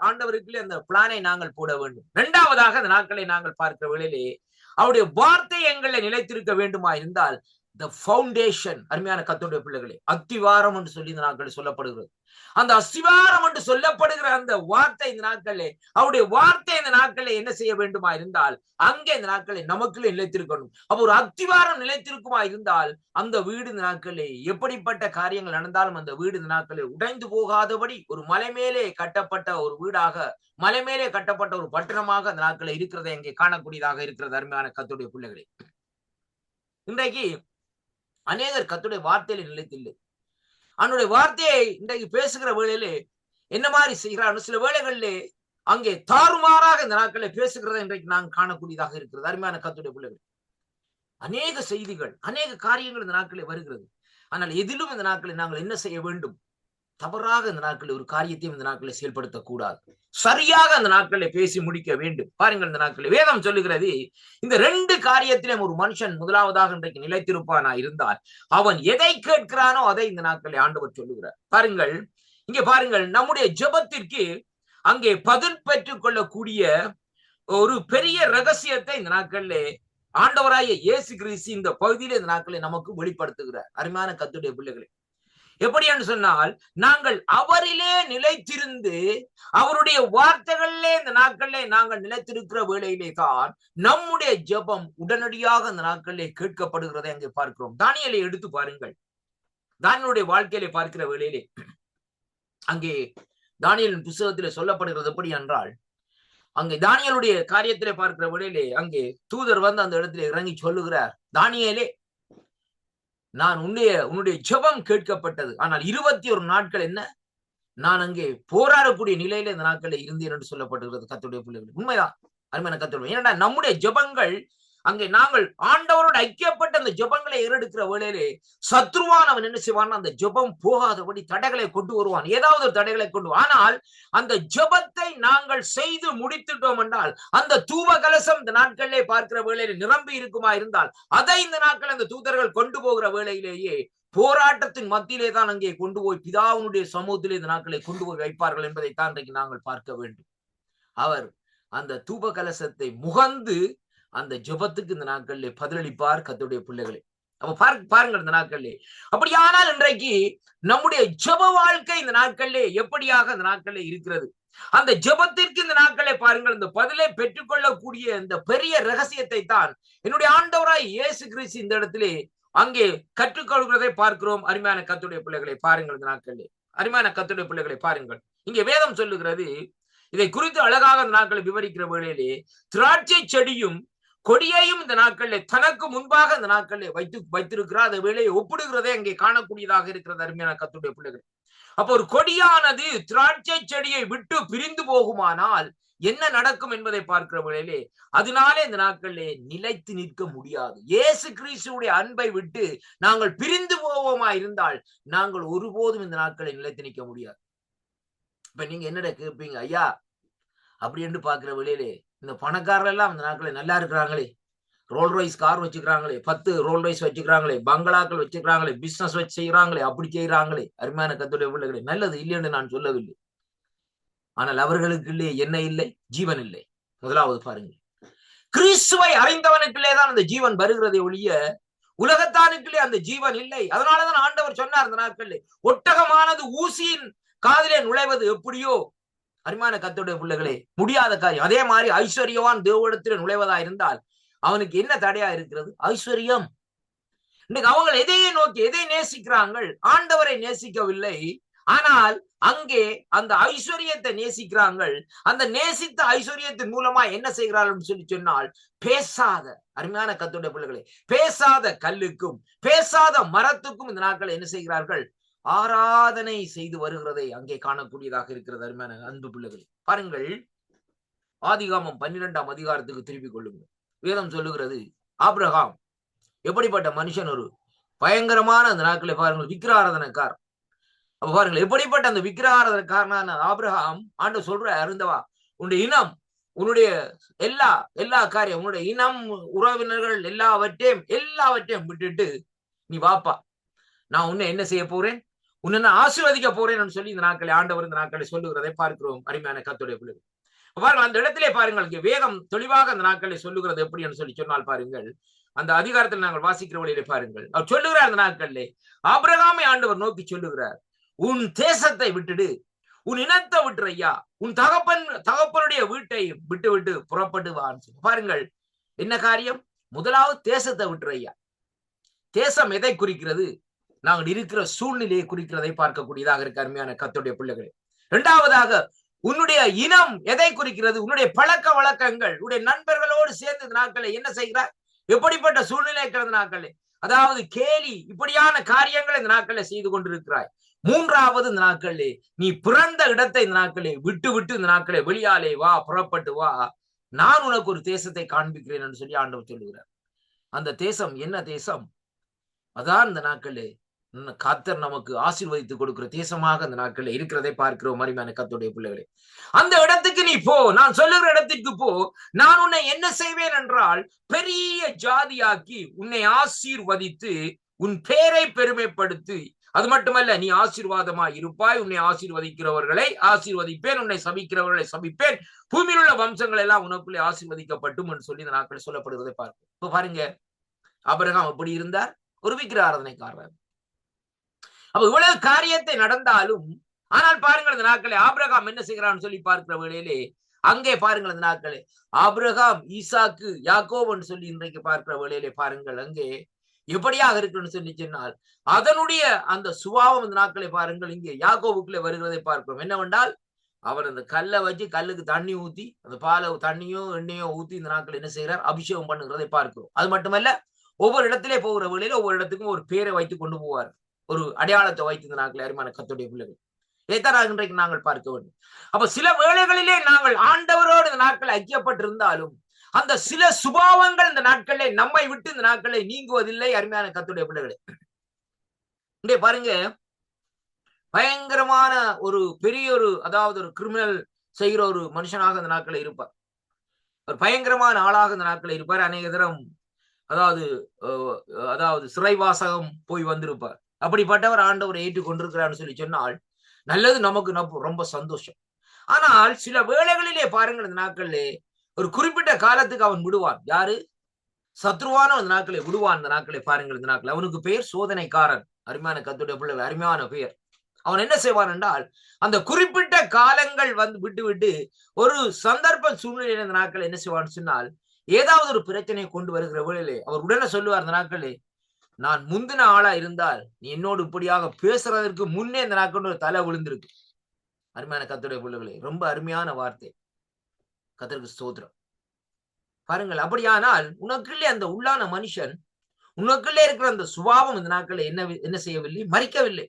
ஆண்டவருக்குள்ளே அந்த பிளானை நாங்கள் போட வேண்டும். இரண்டாவதாக அந்த நாட்களை நாங்கள் பார்க்கிற வேளையிலே அவருடைய வார்த்தை எங்களை நிலைத்திருக்க வேண்டுமா இருந்தால் the foundation, அருமையான கர்த்தருடைய பிள்ளைகளே, அஸ்திவாரம் என்று சொல்லி இந்த நாட்களில் சொல்லப்படுகிறது. அந்த அஸ்திவாரம் என்று சொல்லப்படுகிற அந்த வார்த்தை இந்த நாட்களே, அவருடைய வார்த்தை இந்த நாட்களை என்ன செய்ய வேண்டுமா இருந்தால் அங்கே இந்த நாட்களை நமக்குள்ளே நிலைத்திருக்கணும். அப்ப ஒரு அஸ்திவாரம் நிலைத்திருக்குமா இருந்தால் அந்த வீடு இந்த நாட்களே எப்படிப்பட்ட காரியங்கள் நடந்தாலும் அந்த வீடு இந்த நாட்களே உடைந்து போகாதபடி ஒரு மலை மேலே கட்டப்பட்ட ஒரு வீடாக, மலை மேலே கட்டப்பட்ட ஒரு பட்டணமாக அந்த நாட்களை இருக்கிறதை அங்கே காணக்கூடியதாக இருக்கிறது அருமையான கர்த்தருடைய பிள்ளைகளே. இன்றைக்கு அநேகர் கர்த்தருடைய வார்த்தையில நிலைத்தில்லை. அவனுடைய வார்த்தையை இன்றைக்கு பேசுகிற வேளையிலே என்ன மாதிரி செய்கிறார்? சில வேளைகளிலே அங்கே தாறுமாறாக இந்த நாட்களை பேசுகிறத இன்றைக்கு நாங்கள் காணக்கூடியதாக இருக்கிறது அருமையான கர்த்தருடைய பிள்ளைகள். அநேக செய்திகள், அநேக காரியங்கள் இந்த நாட்களில் வருகிறது. ஆனால் எதிலும் இந்த நாட்களில் நாங்கள் என்ன செய்ய வேண்டும்? தவறாக இந்த நாட்களில் ஒரு காரியத்தையும் இந்த நாட்களை செயல்படுத்தக்கூடாது. சரியாக அந்த நாட்களை பேசி முடிக்க வேண்டும். பாருங்கள், இந்த நாட்களில் வேதம் சொல்லுகிறது, இந்த ரெண்டு காரியத்திலும் ஒரு மனுஷன் முதலாவதாக இன்றைக்கு நிலைத்திருப்பானா இருந்தால் அவன் எதை கேட்கிறானோ அதை இந்த நாட்களை ஆண்டவர் சொல்லுகிறார். பாருங்கள், இங்கே பாருங்கள், நம்முடைய ஜெபத்திற்கு அங்கே பதில் பெற்றுக் கொள்ளக்கூடிய ஒரு பெரிய ரகசியத்தை இந்த நாட்களிலே ஆண்டவராய இயேசு கிறிஸ்து இந்த பகுதியிலே இந்த நாட்களை நமக்கு வெளிப்படுத்துகிறார் அருமையான கர்த்தருடைய பிள்ளைகளே. எப்படி என்று சொன்னால், நாங்கள் அவரிலே நிலைத்திருந்து அவருடைய வார்த்தைகளிலே இந்த நாட்களிலே நாங்கள் நிலைத்திருக்கிற வேளையிலே தான் நம்முடைய ஜெபம் உடனடியாக இந்த நாட்களிலே கேட்கப்படுகிறதை அங்கே பார்க்கிறோம். தானியேலை எடுத்து பாருங்கள். தானியேலுடைய வாழ்க்கையிலே பார்க்கிற வேளையிலே அங்கே தானியேலின் புத்தகத்திலே சொல்லப்படுகிறது எப்படி என்றால், அங்கே தானியேலுடைய காரியத்திலே பார்க்கிற வேளையிலே அங்கே தூதர் வந்து அந்த இடத்திலே இறங்கி சொல்லுகிறார், தானியேலே நான் உன்னுடைய ஜெபம் கேட்கப்பட்டது. ஆனால் 21 நாட்கள் என்ன நான் அங்கே போராடக்கூடிய நிலையில இந்த நாட்களில் இருந்தேன் என்று சொல்லப்பட்டிருக்கிறது கர்த்தருடைய பிள்ளைகள். உண்மைதான் அருமையான கர்த்தருடைய. ஏனென்றால் நம்முடைய ஜெபங்கள் அங்கே நாங்கள் ஆண்டவரோடு ஐக்கியப்பட்ட அந்த ஜெபங்களை ஏறெடுக்கிற வேளையிலே சத்ருவானவன் என்ன செய்வான், அந்த ஜெபம் போகாதபடி தடைகளை கொண்டு வருவான், ஏதாவது ஒரு தடைகளை கொண்டு. ஆனால் அந்த ஜெபத்தை நாங்கள் செய்து முடித்துட்டோம் என்றால் அந்த தூப கலசம் இந்த நாட்களிலே பார்க்கிற வேளையிலே நிரம்பி இருக்குமா இருந்தால் அதை இந்த நாட்கள் அந்த தூதர்கள் கொண்டு போகிற வேளையிலேயே போராட்டத்தின் மத்தியிலே தான் அங்கே கொண்டு போய் பிதாவுடைய சமூகத்திலே இந்த நாட்களை கொண்டு போய் வைப்பார்கள் என்பதைத்தான் இன்றைக்கு நாங்கள் பார்க்க வேண்டும். அவர் அந்த தூப கலசத்தை முகந்து அந்த ஜெபத்துக்கு இந்த நாட்களிலே பதிலளிப்பார் கர்த்தருடைய பிள்ளைகளே. அப்ப பாருங்கள் இந்த நாட்களிலே. அப்படியானால் இன்றைக்கு நம்முடைய ஜெப வாழ்க்கை இந்த நாட்களிலே எப்படியாக இந்த நாட்களிலே இருக்கிறது? அந்த ஜெபத்திற்கு இந்த நாட்களை பாருங்கள், இந்த பதிலை பெற்றுக்கொள்ளக்கூடிய இந்த பெரிய ரகசியத்தை தான் என்னுடைய ஆண்டவராய் இயேசு கிறிஸ்து இந்த இடத்திலே அங்கே கற்றுக்கொள்கிறதை பார்க்கிறோம். அருமையான கர்த்தருடைய பிள்ளைகளை பாருங்கள் இந்த நாட்களிலே. அருமையான கர்த்தருடைய பிள்ளைகளை பாருங்கள், இங்கே வேதம் சொல்லுகிறது, இதை குறித்து அழகாக இந்த நாட்களை விவரிக்கிற வேளையிலே திராட்சை செடியும் கொடியையும் இந்த நாட்களிலே தனக்கு முன்பாக இந்த நாட்களிலே வைத்திருக்கிறார். அந்த வேலையை ஒப்பிடுகிறதை அங்கே காணக்கூடியதாக இருக்கிறது அருமையான கர்த்தருடைய பிள்ளைகள். அப்போ ஒரு கொடியானது திராட்சை செடியை விட்டு பிரிந்து போகுமானால் என்ன நடக்கும் என்பதை பார்க்கிற வேளையிலே அதனாலே இந்த நாட்களிலே நிலைத்து நிற்க முடியாது. இயேசு கிறிஸ்துவுடைய அன்பை விட்டு நாங்கள் பிரிந்து போவோமா இருந்தால் நாங்கள் ஒருபோதும் இந்த நாட்களை நிலைத்து நிற்க முடியாது. இப்ப நீங்க என்னடா கேட்பீங்க, ஐயா அப்படி என்று பார்க்கிற வேளையிலே இந்த பணக்காரர்கள் எல்லாம் இந்த நாட்களை நல்லா இருக்கிறாங்களே, ரோல் ரைஸ் கார் வச்சுக்கிறாங்களே, 10 ரோல் ரைஸ் வச்சுக்கிறாங்களே, பங்களாக்கள் வச்சுக்கிறாங்களே, பிசினஸ் வச்சு செய்யறாங்களே, அப்படி செய்யறாங்களே, அருமையான கர்த்தருடைய பிள்ளைகளே, நல்லது இல்லை என்று நான் சொல்லவில்லை. ஆனால் அவர்களுக்கு இல்லை என்ன இல்லை, ஜீவன் இல்லை. முதலாவது பாருங்கள், கிறிஸ்துவை அறிந்தவனுக்குள்ளே தான் அந்த ஜீவன் வருகிறதை ஒழிய உலகத்தானுக்குள்ளே அந்த ஜீவன் இல்லை. அதனாலதான் ஆண்டவர் சொன்னார் இந்த நாட்களிலே, ஒட்டகமானது ஊசியின் காதிலே நுழைவது எப்படியோ அருமையான கர்த்தருடைய பிள்ளைகளே முடியாத காரியம். அதே மாதிரி ஐஸ்வர்யவான் தேவனிடத்தில் நுழைவதா இருந்தால் அவனுக்கு என்ன தடையா இருக்கிறது? ஐஸ்வர்யம். இன்னைக்கு அவங்க எதையே நோக்கி எதை நேசிக்கிறார்கள்? ஆண்டவரை நேசிக்கவில்லை. ஆனால் அங்கே அந்த ஐஸ்வர்யத்தை நேசிக்கிறார்கள். அந்த நேசித்த ஐஸ்வர்யத்தின் மூலமா என்ன செய்கிறார்கள் சொல்லி சொன்னால், பேசாத அருமையான கர்த்தருடைய பிள்ளைகளே, பேசாத கல்லுக்கும் பேசாத மரத்துக்கும் இந்த நாட்கள் என்ன செய்கிறார்கள்? ஆராதனை செய்து வருகிறதை அங்கே காணக்கூடியதாக இருக்கிறது அருமையான அன்பு பிள்ளைகளே. பாருங்கள், ஆதிகாமம் 12ஆம் அதிகாரத்துக்கு திருப்பிக் கொள்ளுங்கள். வேதம் சொல்லுகிறது, ஆபிரகாம் எப்படிப்பட்ட மனுஷன், ஒரு பயங்கரமான அந்த நாட்களை பாருங்கள் விக்கிரகாராதனைக்கார். அப்ப பாருங்கள், எப்படிப்பட்ட அந்த விக்கிரகாராதனைக்காரனான ஆபிரகாம் ஆண்டவர் சொல்ற, அருந்தவா உன்னுடைய இனம், உன்னுடைய எல்லா காரியம், உன்னுடைய இனம், உறவினர்கள் எல்லாவற்றையும் விட்டுட்டு நீ வாப்பா, நான் உன்னை என்ன செய்ய போறேன், உன்னை நான் ஆசீர்வதிக்க போறேன் சொல்லி இந்த நாட்களை ஆண்டவர் இந்த நாட்களை சொல்லுகிறதை பார்க்கிறோம் அருமையான கர்த்தருடைய பிள்ளைகள். பாருங்கள், அந்த இடத்திலே பாருங்கள், இங்கே வேதம் தெளிவாக அந்த நாட்களை சொல்லுகிறது எப்படி என்று சொல்லி சொன்னால் பாருங்கள், அந்த அதிகாரத்தில் நாங்கள் வாசிக்கிற வழியிலே பாருங்கள், அவர் சொல்லுகிறார் அந்த நாட்களிலே ஆபிரகாமை ஆண்டவர் நோக்கி சொல்லுகிறார், உன் தேசத்தை விட்டுடு, உன் இனத்தை விட்டு ஐயா, உன் தகப்பனுடைய வீட்டை விட்டு புறப்பட்டு வான்னு சொல்லி. பாருங்கள் என்ன காரியம், முதலாவது தேசத்தை விட்டு ஐயா. தேசம் எதை குறிக்கிறது? நாங்கள் இருக்கிற சூழ்நிலையை குறிக்கிறதை பார்க்கக்கூடியதாக இருக்க அருமையான கர்த்தருடைய பிள்ளைகளே. இரண்டாவதாக உன்னுடைய இனம் எதை குறிக்கிறது? உன்னுடைய பழக்க வழக்கங்கள், உன்னுடைய நண்பர்களோடு சேர்ந்து இந்த நாட்களை என்ன செய்கிறார், எப்படிப்பட்ட சூழ்நிலை இருக்கிறது நாட்களே, அதாவது கேலி இப்படியான காரியங்களை இந்த நாட்களை செய்து கொண்டிருக்கிறாய். மூன்றாவது இந்த நாட்களே நீ பிறந்த இடத்தை இந்த நாட்களே விட்டு இந்த நாட்களே வெளியாலே வா, புறப்பட்டு வா, நான் உனக்கு ஒரு தேசத்தை காண்பிக்கிறேன் என்று சொல்லி ஆண்டவர் சொல்லுகிறார். அந்த தேசம் என்ன தேசம்? அதான் இந்த நாட்களே கர்த்தர் நமக்கு ஆசீர்வதித்து கொடுக்கிற தேசமாக அந்த நாட்களில் இருக்கிறதை பார்க்கிறோம் அருமையான கர்த்தருடைய பிள்ளைகளே. அந்த இடத்துக்கு நீ போ, நான் சொல்லுகிற இடத்திற்கு போ, நான் உன்னை என்ன செய்வேன் என்றால் பெரிய ஜாதியாக்கி உன்னை ஆசீர்வதித்து உன் பேரை பெருமைப்படுத்தி, அது மட்டுமல்ல நீ ஆசீர்வாதமாய் இருப்பாய், உன்னை ஆசீர்வதிக்கிறவர்களை ஆசீர்வதிப்பேன், உன்னை சபிக்கிறவர்களை சபிப்பேன், பூமியில் உள்ள வம்சங்கள் எல்லாம் உனக்குள்ளே ஆசீர்வதிக்கப்பட்டும் என்று சொல்லி இந்த நாட்களில் சொல்லப்படுவதை பார்ப்போம். இப்ப பாருங்க, ஆபிரகாம் எப்படி இருந்தார்? ஒரு விக்கிரகாராதனைக்காரர். அப்ப இவ்வளவு காரியத்தை நடந்தாலும், ஆனால் பாருங்கள் இந்த நாட்களே ஆபிரகாம் என்ன செய்கிறான்னு சொல்லி பார்க்கிற வேளையிலே அங்கே பாருங்கள் இந்த நாட்களே ஆபிரகாம், ஈசாக்கு, யாக்கோபு சொல்லி இன்றைக்கு பார்க்கிற வேளையிலே பாருங்கள் அங்கே எப்படியாக இருக்குன்னு சொல்லி சொன்னால் அதனுடைய அந்த சுபாவம் இந்த நாட்களை பாருங்கள் இங்கே யாக்கோபுக்குள்ளே வருகிறதை பார்க்கிறோம். என்னவென்றால் அவர் அந்த கல்லை வச்சு கல்லுக்கு தண்ணி ஊத்தி, அந்த பாலை தண்ணியோ எண்ணெயோ ஊத்தி இந்த நாட்கள் என்ன செய்கிறார், அபிஷேகம் பண்ணுகிறதை பார்க்கிறோம். அது மட்டுமல்ல ஒவ்வொரு இடத்திலே போகிற வேளையில ஒவ்வொரு இடத்துக்கும் ஒரு பேரை வைத்து கொண்டு போவார், ஒரு அடையாளத்தை வைத்து இந்த நாட்கள் அருமையான கர்த்தருடைய பிள்ளைகள். இதைத்தான் இன்றைக்கு நாங்கள் பார்க்க வேண்டும். அப்ப சில வேளைகளிலே நாங்கள் ஆண்டவரோடு இந்த நாட்கள் ஐக்கியப்பட்டிருந்தாலும் அந்த சில சுபாவங்கள் இந்த நாட்களிலே நம்மை விட்டு இந்த நாட்களை நீங்குவதில்லை. அருமையான கர்த்தருடைய பிள்ளைகளே, இங்கே பாருங்க, பயங்கரமான ஒரு பெரிய ஒரு அதாவது ஒரு கிரிமினல் செய்கிற ஒரு மனுஷனாக இந்த நாட்களை இருப்பார். ஒரு பயங்கரமான ஆளாக இந்த நாட்களை இருப்பார். அநேக தரம் அதாவது சிறைவாசகம் போய் வந்திருப்பார். அப்படிப்பட்டவர் ஆண்டவரை ஏற்றுக்கொண்டிருக்கிறான்னு சொல்லி சொன்னால் நல்லது, நமக்கு ரொம்ப சந்தோஷம். ஆனால் சில வேளைகளிலே பாருங்கள், இந்த நாட்களிலே ஒரு குறிப்பிட்ட காலத்துக்கு அவன் விடுவான். யாரு? சத்ருவான அந்த நாட்களை விடுவான். இந்த நாட்களை பாருங்கள், இந்த நாட்கள் அவனுக்கு பெயர் சோதனைக்காரன். அருமையான கர்த்தருடைய பிள்ளைகள், அருமையான பெயர். அவன் என்ன செய்வான் என்றால், அந்த குறிப்பிட்ட காலங்கள் வந்து விட்டு ஒரு சந்தர்ப்ப சூழ்நிலையில இந்த நாட்கள் என்ன செய்வான்னு சொன்னால், ஏதாவது ஒரு பிரச்சனையை கொண்டு வருகிற வேளையிலே அவர் உடனே சொல்லுவார், இந்த நாட்களே, நான் முந்தின ஆளா இருந்தால் நீ என்னோடு இப்படியாக பேசுறதற்கு முன்னே இந்த நாட்கள் ஒரு தலை விழுந்திருக்கு. அருமையான கர்த்தருடைய பிள்ளைகளே, ரொம்ப அருமையான வார்த்தை. கர்த்தருக்கு ஸ்தோத்திரம். பாருங்கள், அப்படியானால் உனக்குள்ளே அந்த உள்ளான மனுஷன், உனக்குள்ளே இருக்கிற அந்த சுபாவம் இந்த நாட்களை என்ன செய்யவில்லை, மறிக்கவில்லை.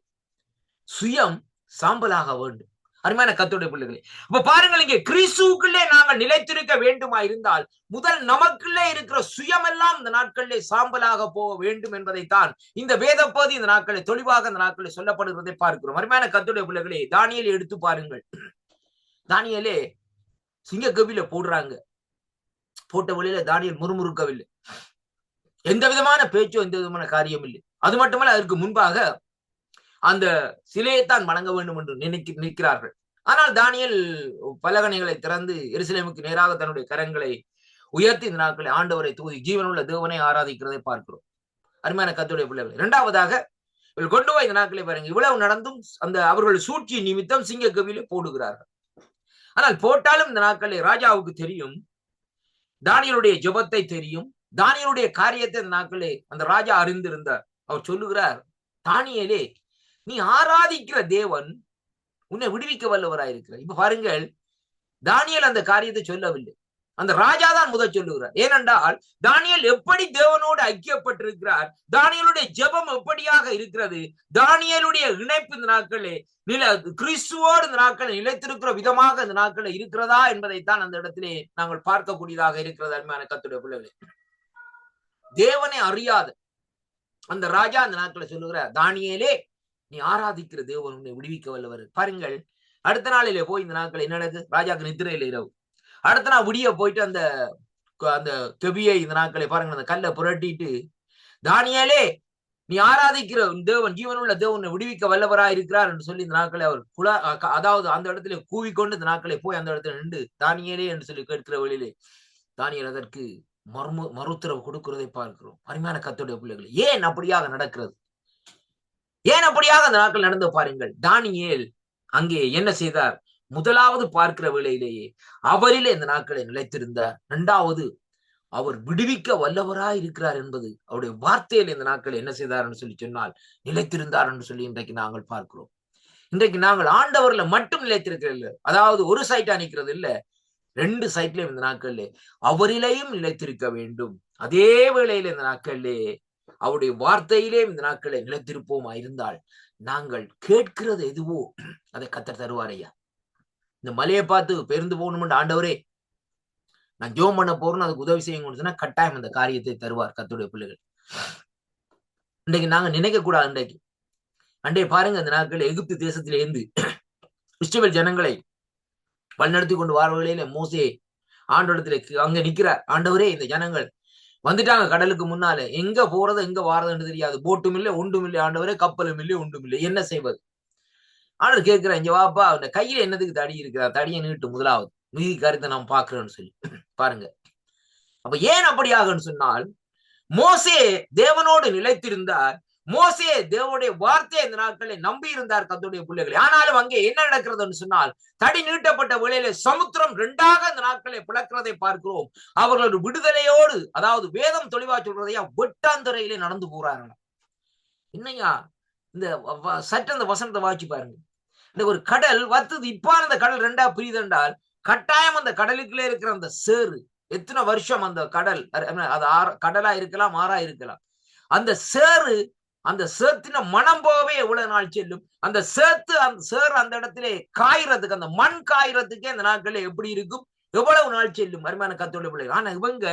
சுயம் சாம்பலாக வேண்டும். அருமையான கர்த்தருடைய பிள்ளைகளே, அப்ப பாருங்கள், இங்கே கிறிஸ்துவுக்குள்ளே நாங்கள் நிலைத்திருக்க வேண்டுமா இருந்தால் முதல் நமக்குள்ளே இருக்கிற சுயம் எல்லாம் இந்த நாட்களிலே சாம்பலாக போக வேண்டும் என்பதைத்தான் இந்த வேத பகுதி இந்த நாட்களை தெளிவாக இந்த நாட்களை சொல்லப்படுகிறதை பார்க்கிறோம். அருமையான கர்த்தருடைய பிள்ளைகளே, தானியேலை எடுத்து பாருங்கள். தானியேலே சிங்கக்கவில போடுறாங்க. போட்ட வழியில தானியேல் முறுமுறுக்கவில்லை. எந்த விதமான பேச்சோ எந்த விதமான காரியம் இல்லை. அது மட்டுமல்ல, அதற்கு முன்பாக அந்த சிலையைத்தான் வணங்க வேண்டும் என்று நினைக்கிறார்கள். ஆனால் தானியேல் பலகணிகளை திறந்து எருசலேமுக்கு நேராக தன்னுடைய கரங்களை உயர்த்தி இந்த நாட்களை ஆண்டவரை தூதி ஜீவனுள்ள தேவனை ஆராதிக்கிறதை பார்க்கிறோம். அருமையான கர்த்தருடைய பிள்ளைகள், இரண்டாவதாக இவர்கள் கொண்டு போய் இந்த நாட்களை பாருங்க, இவ்வளவு நடந்தும் அந்த அவர்கள் சூழ்ச்சி நிமித்தம் சிங்கக்கவியிலே போடுகிறார்கள். ஆனால் போட்டாலும் இந்த நாட்களை ராஜாவுக்கு தெரியும், தானியேலுடைய ஜெபத்தை தெரியும், தானியேலுடைய காரியத்தை இந்த நாட்களே அந்த ராஜா அறிந்திருந்தார். அவர் சொல்லுகிறார், தானியேலே, நீ ஆராதிக்கிற தேவன் உன்னை விடுவிக்க வல்லவராயிருக்கிறார். இப்ப பாருங்கள், தானியேல் அந்த காரியத்தை சொல்லவில்லை, அந்த ராஜா தான் முதல் சொல்லுகிறார். ஏனென்றால் தானியேல் எப்படி தேவனோடு ஐக்கியப்பட்டிருக்கிறார், தானியேலுடைய ஜெபம் எப்படியாக இருக்கிறது, தானியேலுடைய இணைப்பு இந்த நாட்களே கிறிஸ்துவோடு இந்த நாட்களை நிலைத்திருக்கிற விதமாக இந்த நாட்களை இருக்கிறதா என்பதைத்தான் அந்த இடத்திலே நாங்கள் பார்க்கக்கூடியதாக இருக்கிறது. அருமையான கர்த்தருடைய பிள்ளைகளே, தேவனை அறியாத அந்த ராஜா அந்த நாட்களை சொல்லுகிறார், தானியேலே, நீ ஆராதிக்கிற தேவன் உன்னை விடுவிக்க வல்லவர். பாருங்கள், அடுத்த நாளிலே போய் இந்த நாட்கள் என்ன நடக்குது, ராஜாக்கு நித்திரையில இரவு. அடுத்த நாள் விடிய போயிட்டு அந்த கெபியை இந்த நாட்களை பாருங்க, அந்த கல்லை புரட்டிட்டு, தானியேலே, நீ ஆராதிக்கிற தேவன் ஜீவனுள்ள தேவனை விடுவிக்க வல்லவரா இருக்கிறார் என்று சொல்லி இந்த நாட்களை அவர் அதாவது அந்த இடத்துல கூவிக்கொண்டு இந்த நாட்களை போய் அந்த இடத்துல நின்று தானியேலே என்று சொல்லி கேட்கிற வழியிலே தானியேல் அதற்கு மறுத்தரவு கொடுக்கிறதை பார்க்கிறோம். அருமையான கர்த்தருடைய பிள்ளைகளை, ஏன் அப்படியாக நடக்கிறது, ஏன் அப்படியாக அந்த நாட்கள் நடந்து பாருங்கள். தானியேல் அங்கே என்ன செய்தார், முதலாவது பார்க்கிற வேளையிலேயே அவரிலே இந்த நாட்களை நிலைத்திருந்தார். இரண்டாவது, அவர் விடுவிக்க வல்லவராய் இருக்கிறார் என்பது அவருடைய வார்த்தையில் இந்த நாட்கள் என்ன செய்தார் என்று சொல்லி சொன்னால் நிலைத்திருந்தார் என்று சொல்லி இன்றைக்கு நாங்கள் பார்க்கிறோம். இன்றைக்கு நாங்கள் ஆண்டவர்ல மட்டும் நிலைத்திருக்கிறது, அதாவது ஒரு சைட்டா நிற்கிறது இல்ல, ரெண்டு சைட்லயும் இந்த நாட்கள்ல அவரிலேயும் நிலைத்திருக்க வேண்டும். அதே வேளையில இந்த நாட்கள்லே அவருடைய வார்த்தையிலே இந்த நாட்களை நிலைத்திருப்போமா இருந்தால் நாங்கள் கேட்கிறது எதுவோ அதை கர்த்தர் தருவார். ஐயா, இந்த மலையை பார்த்து பெயர்ந்து போகணும் ஆண்டவரே, நான் ஜெபம் பண்ண போறேன்னு அதுக்கு உதவி செய்யுங்கன்னு சொன்னா கட்டாயம் அந்த காரியத்தை தருவார் கர்த்தருடைய பிள்ளைகள். இன்றைக்கு நாங்க நினைக்க கூடாது. இன்றைக்கு அண்டே பாருங்க, இந்த நாட்கள் எகிப்து தேசத்தில இருந்து இஸ்ரவேல் ஜனங்களை வழிநடத்தி கொண்டு வார வேளையில மோசே ஆண்டவரிடத்துல அங்க நிக்கிறார். ஆண்டவரே, இந்த ஜனங்கள் வந்துட்டாங்க கடலுக்கு முன்னால, எங்க போறது எங்க வாரதுன்னு தெரியாது, போட்டும் இல்லை ஒன்றும் இல்லை ஆண்டவரே, கப்பலும் இல்லை ஒன்றும் இல்லை, என்ன செய்வது? ஆண்டவர் கேட்கிறேன், இங்க வாப்பா, அந்த கையில என்னதுக்கு தடி இருக்கிறா, தடியை நீட்டு, முதலாவது மீதி காரியத்தை நாம் பாக்குறோம்னு சொல்லி பாருங்க. அப்ப ஏன் அப்படியாகன்னு சொன்னால், மோசே தேவனோடு நிலைத்திருந்தார், மோசே தேவனுடைய வார்த்தையை இந்த நாட்களை நம்பி இருந்தார் கர்த்தருடைய பிள்ளைகளை. ஆனாலும் அங்கே என்ன நடக்கிறதுன்னு சொன்னால், தடி நீட்டப்பட்ட வேளையில சமுத்திரம் ரெண்டாக இந்த நாட்களை பிளக்கிறதை பார்க்கிறோம். அவர்களோட விடுதலையோடு, அதாவது வேதம் தெளிவா சொல்றதையா, வெட்டாந்தரையிலே நடந்து போறாங்க. என்னையா இந்த சற்று அந்த வசனத்தை வாய்ச்சி பாருங்க. இந்த ஒரு கடல் வத்துது, இப்ப அந்த கடல் ரெண்டா பிரிதென்றால் கட்டாயம் அந்த கடலுக்குள்ளே இருக்கிற அந்த சேறு எத்தனை வருஷம் அந்த கடல், அது கடலா இருக்கலாம், ஆறா இருக்கலாம். அந்த சேறு, அந்த சேத்தின மனம் போகவே எவ்வளவு நாள் செல்லும். அந்த சேறு அந்த இடத்திலே காய்றதுக்கு, அந்த மண் காய்றதுக்கே அந்த நாட்களே எப்படி இருக்கும், எவ்வளவு நாள் செல்லும் அருமையான கர்த்தருடைய பிள்ளைகள். ஆனா இவங்க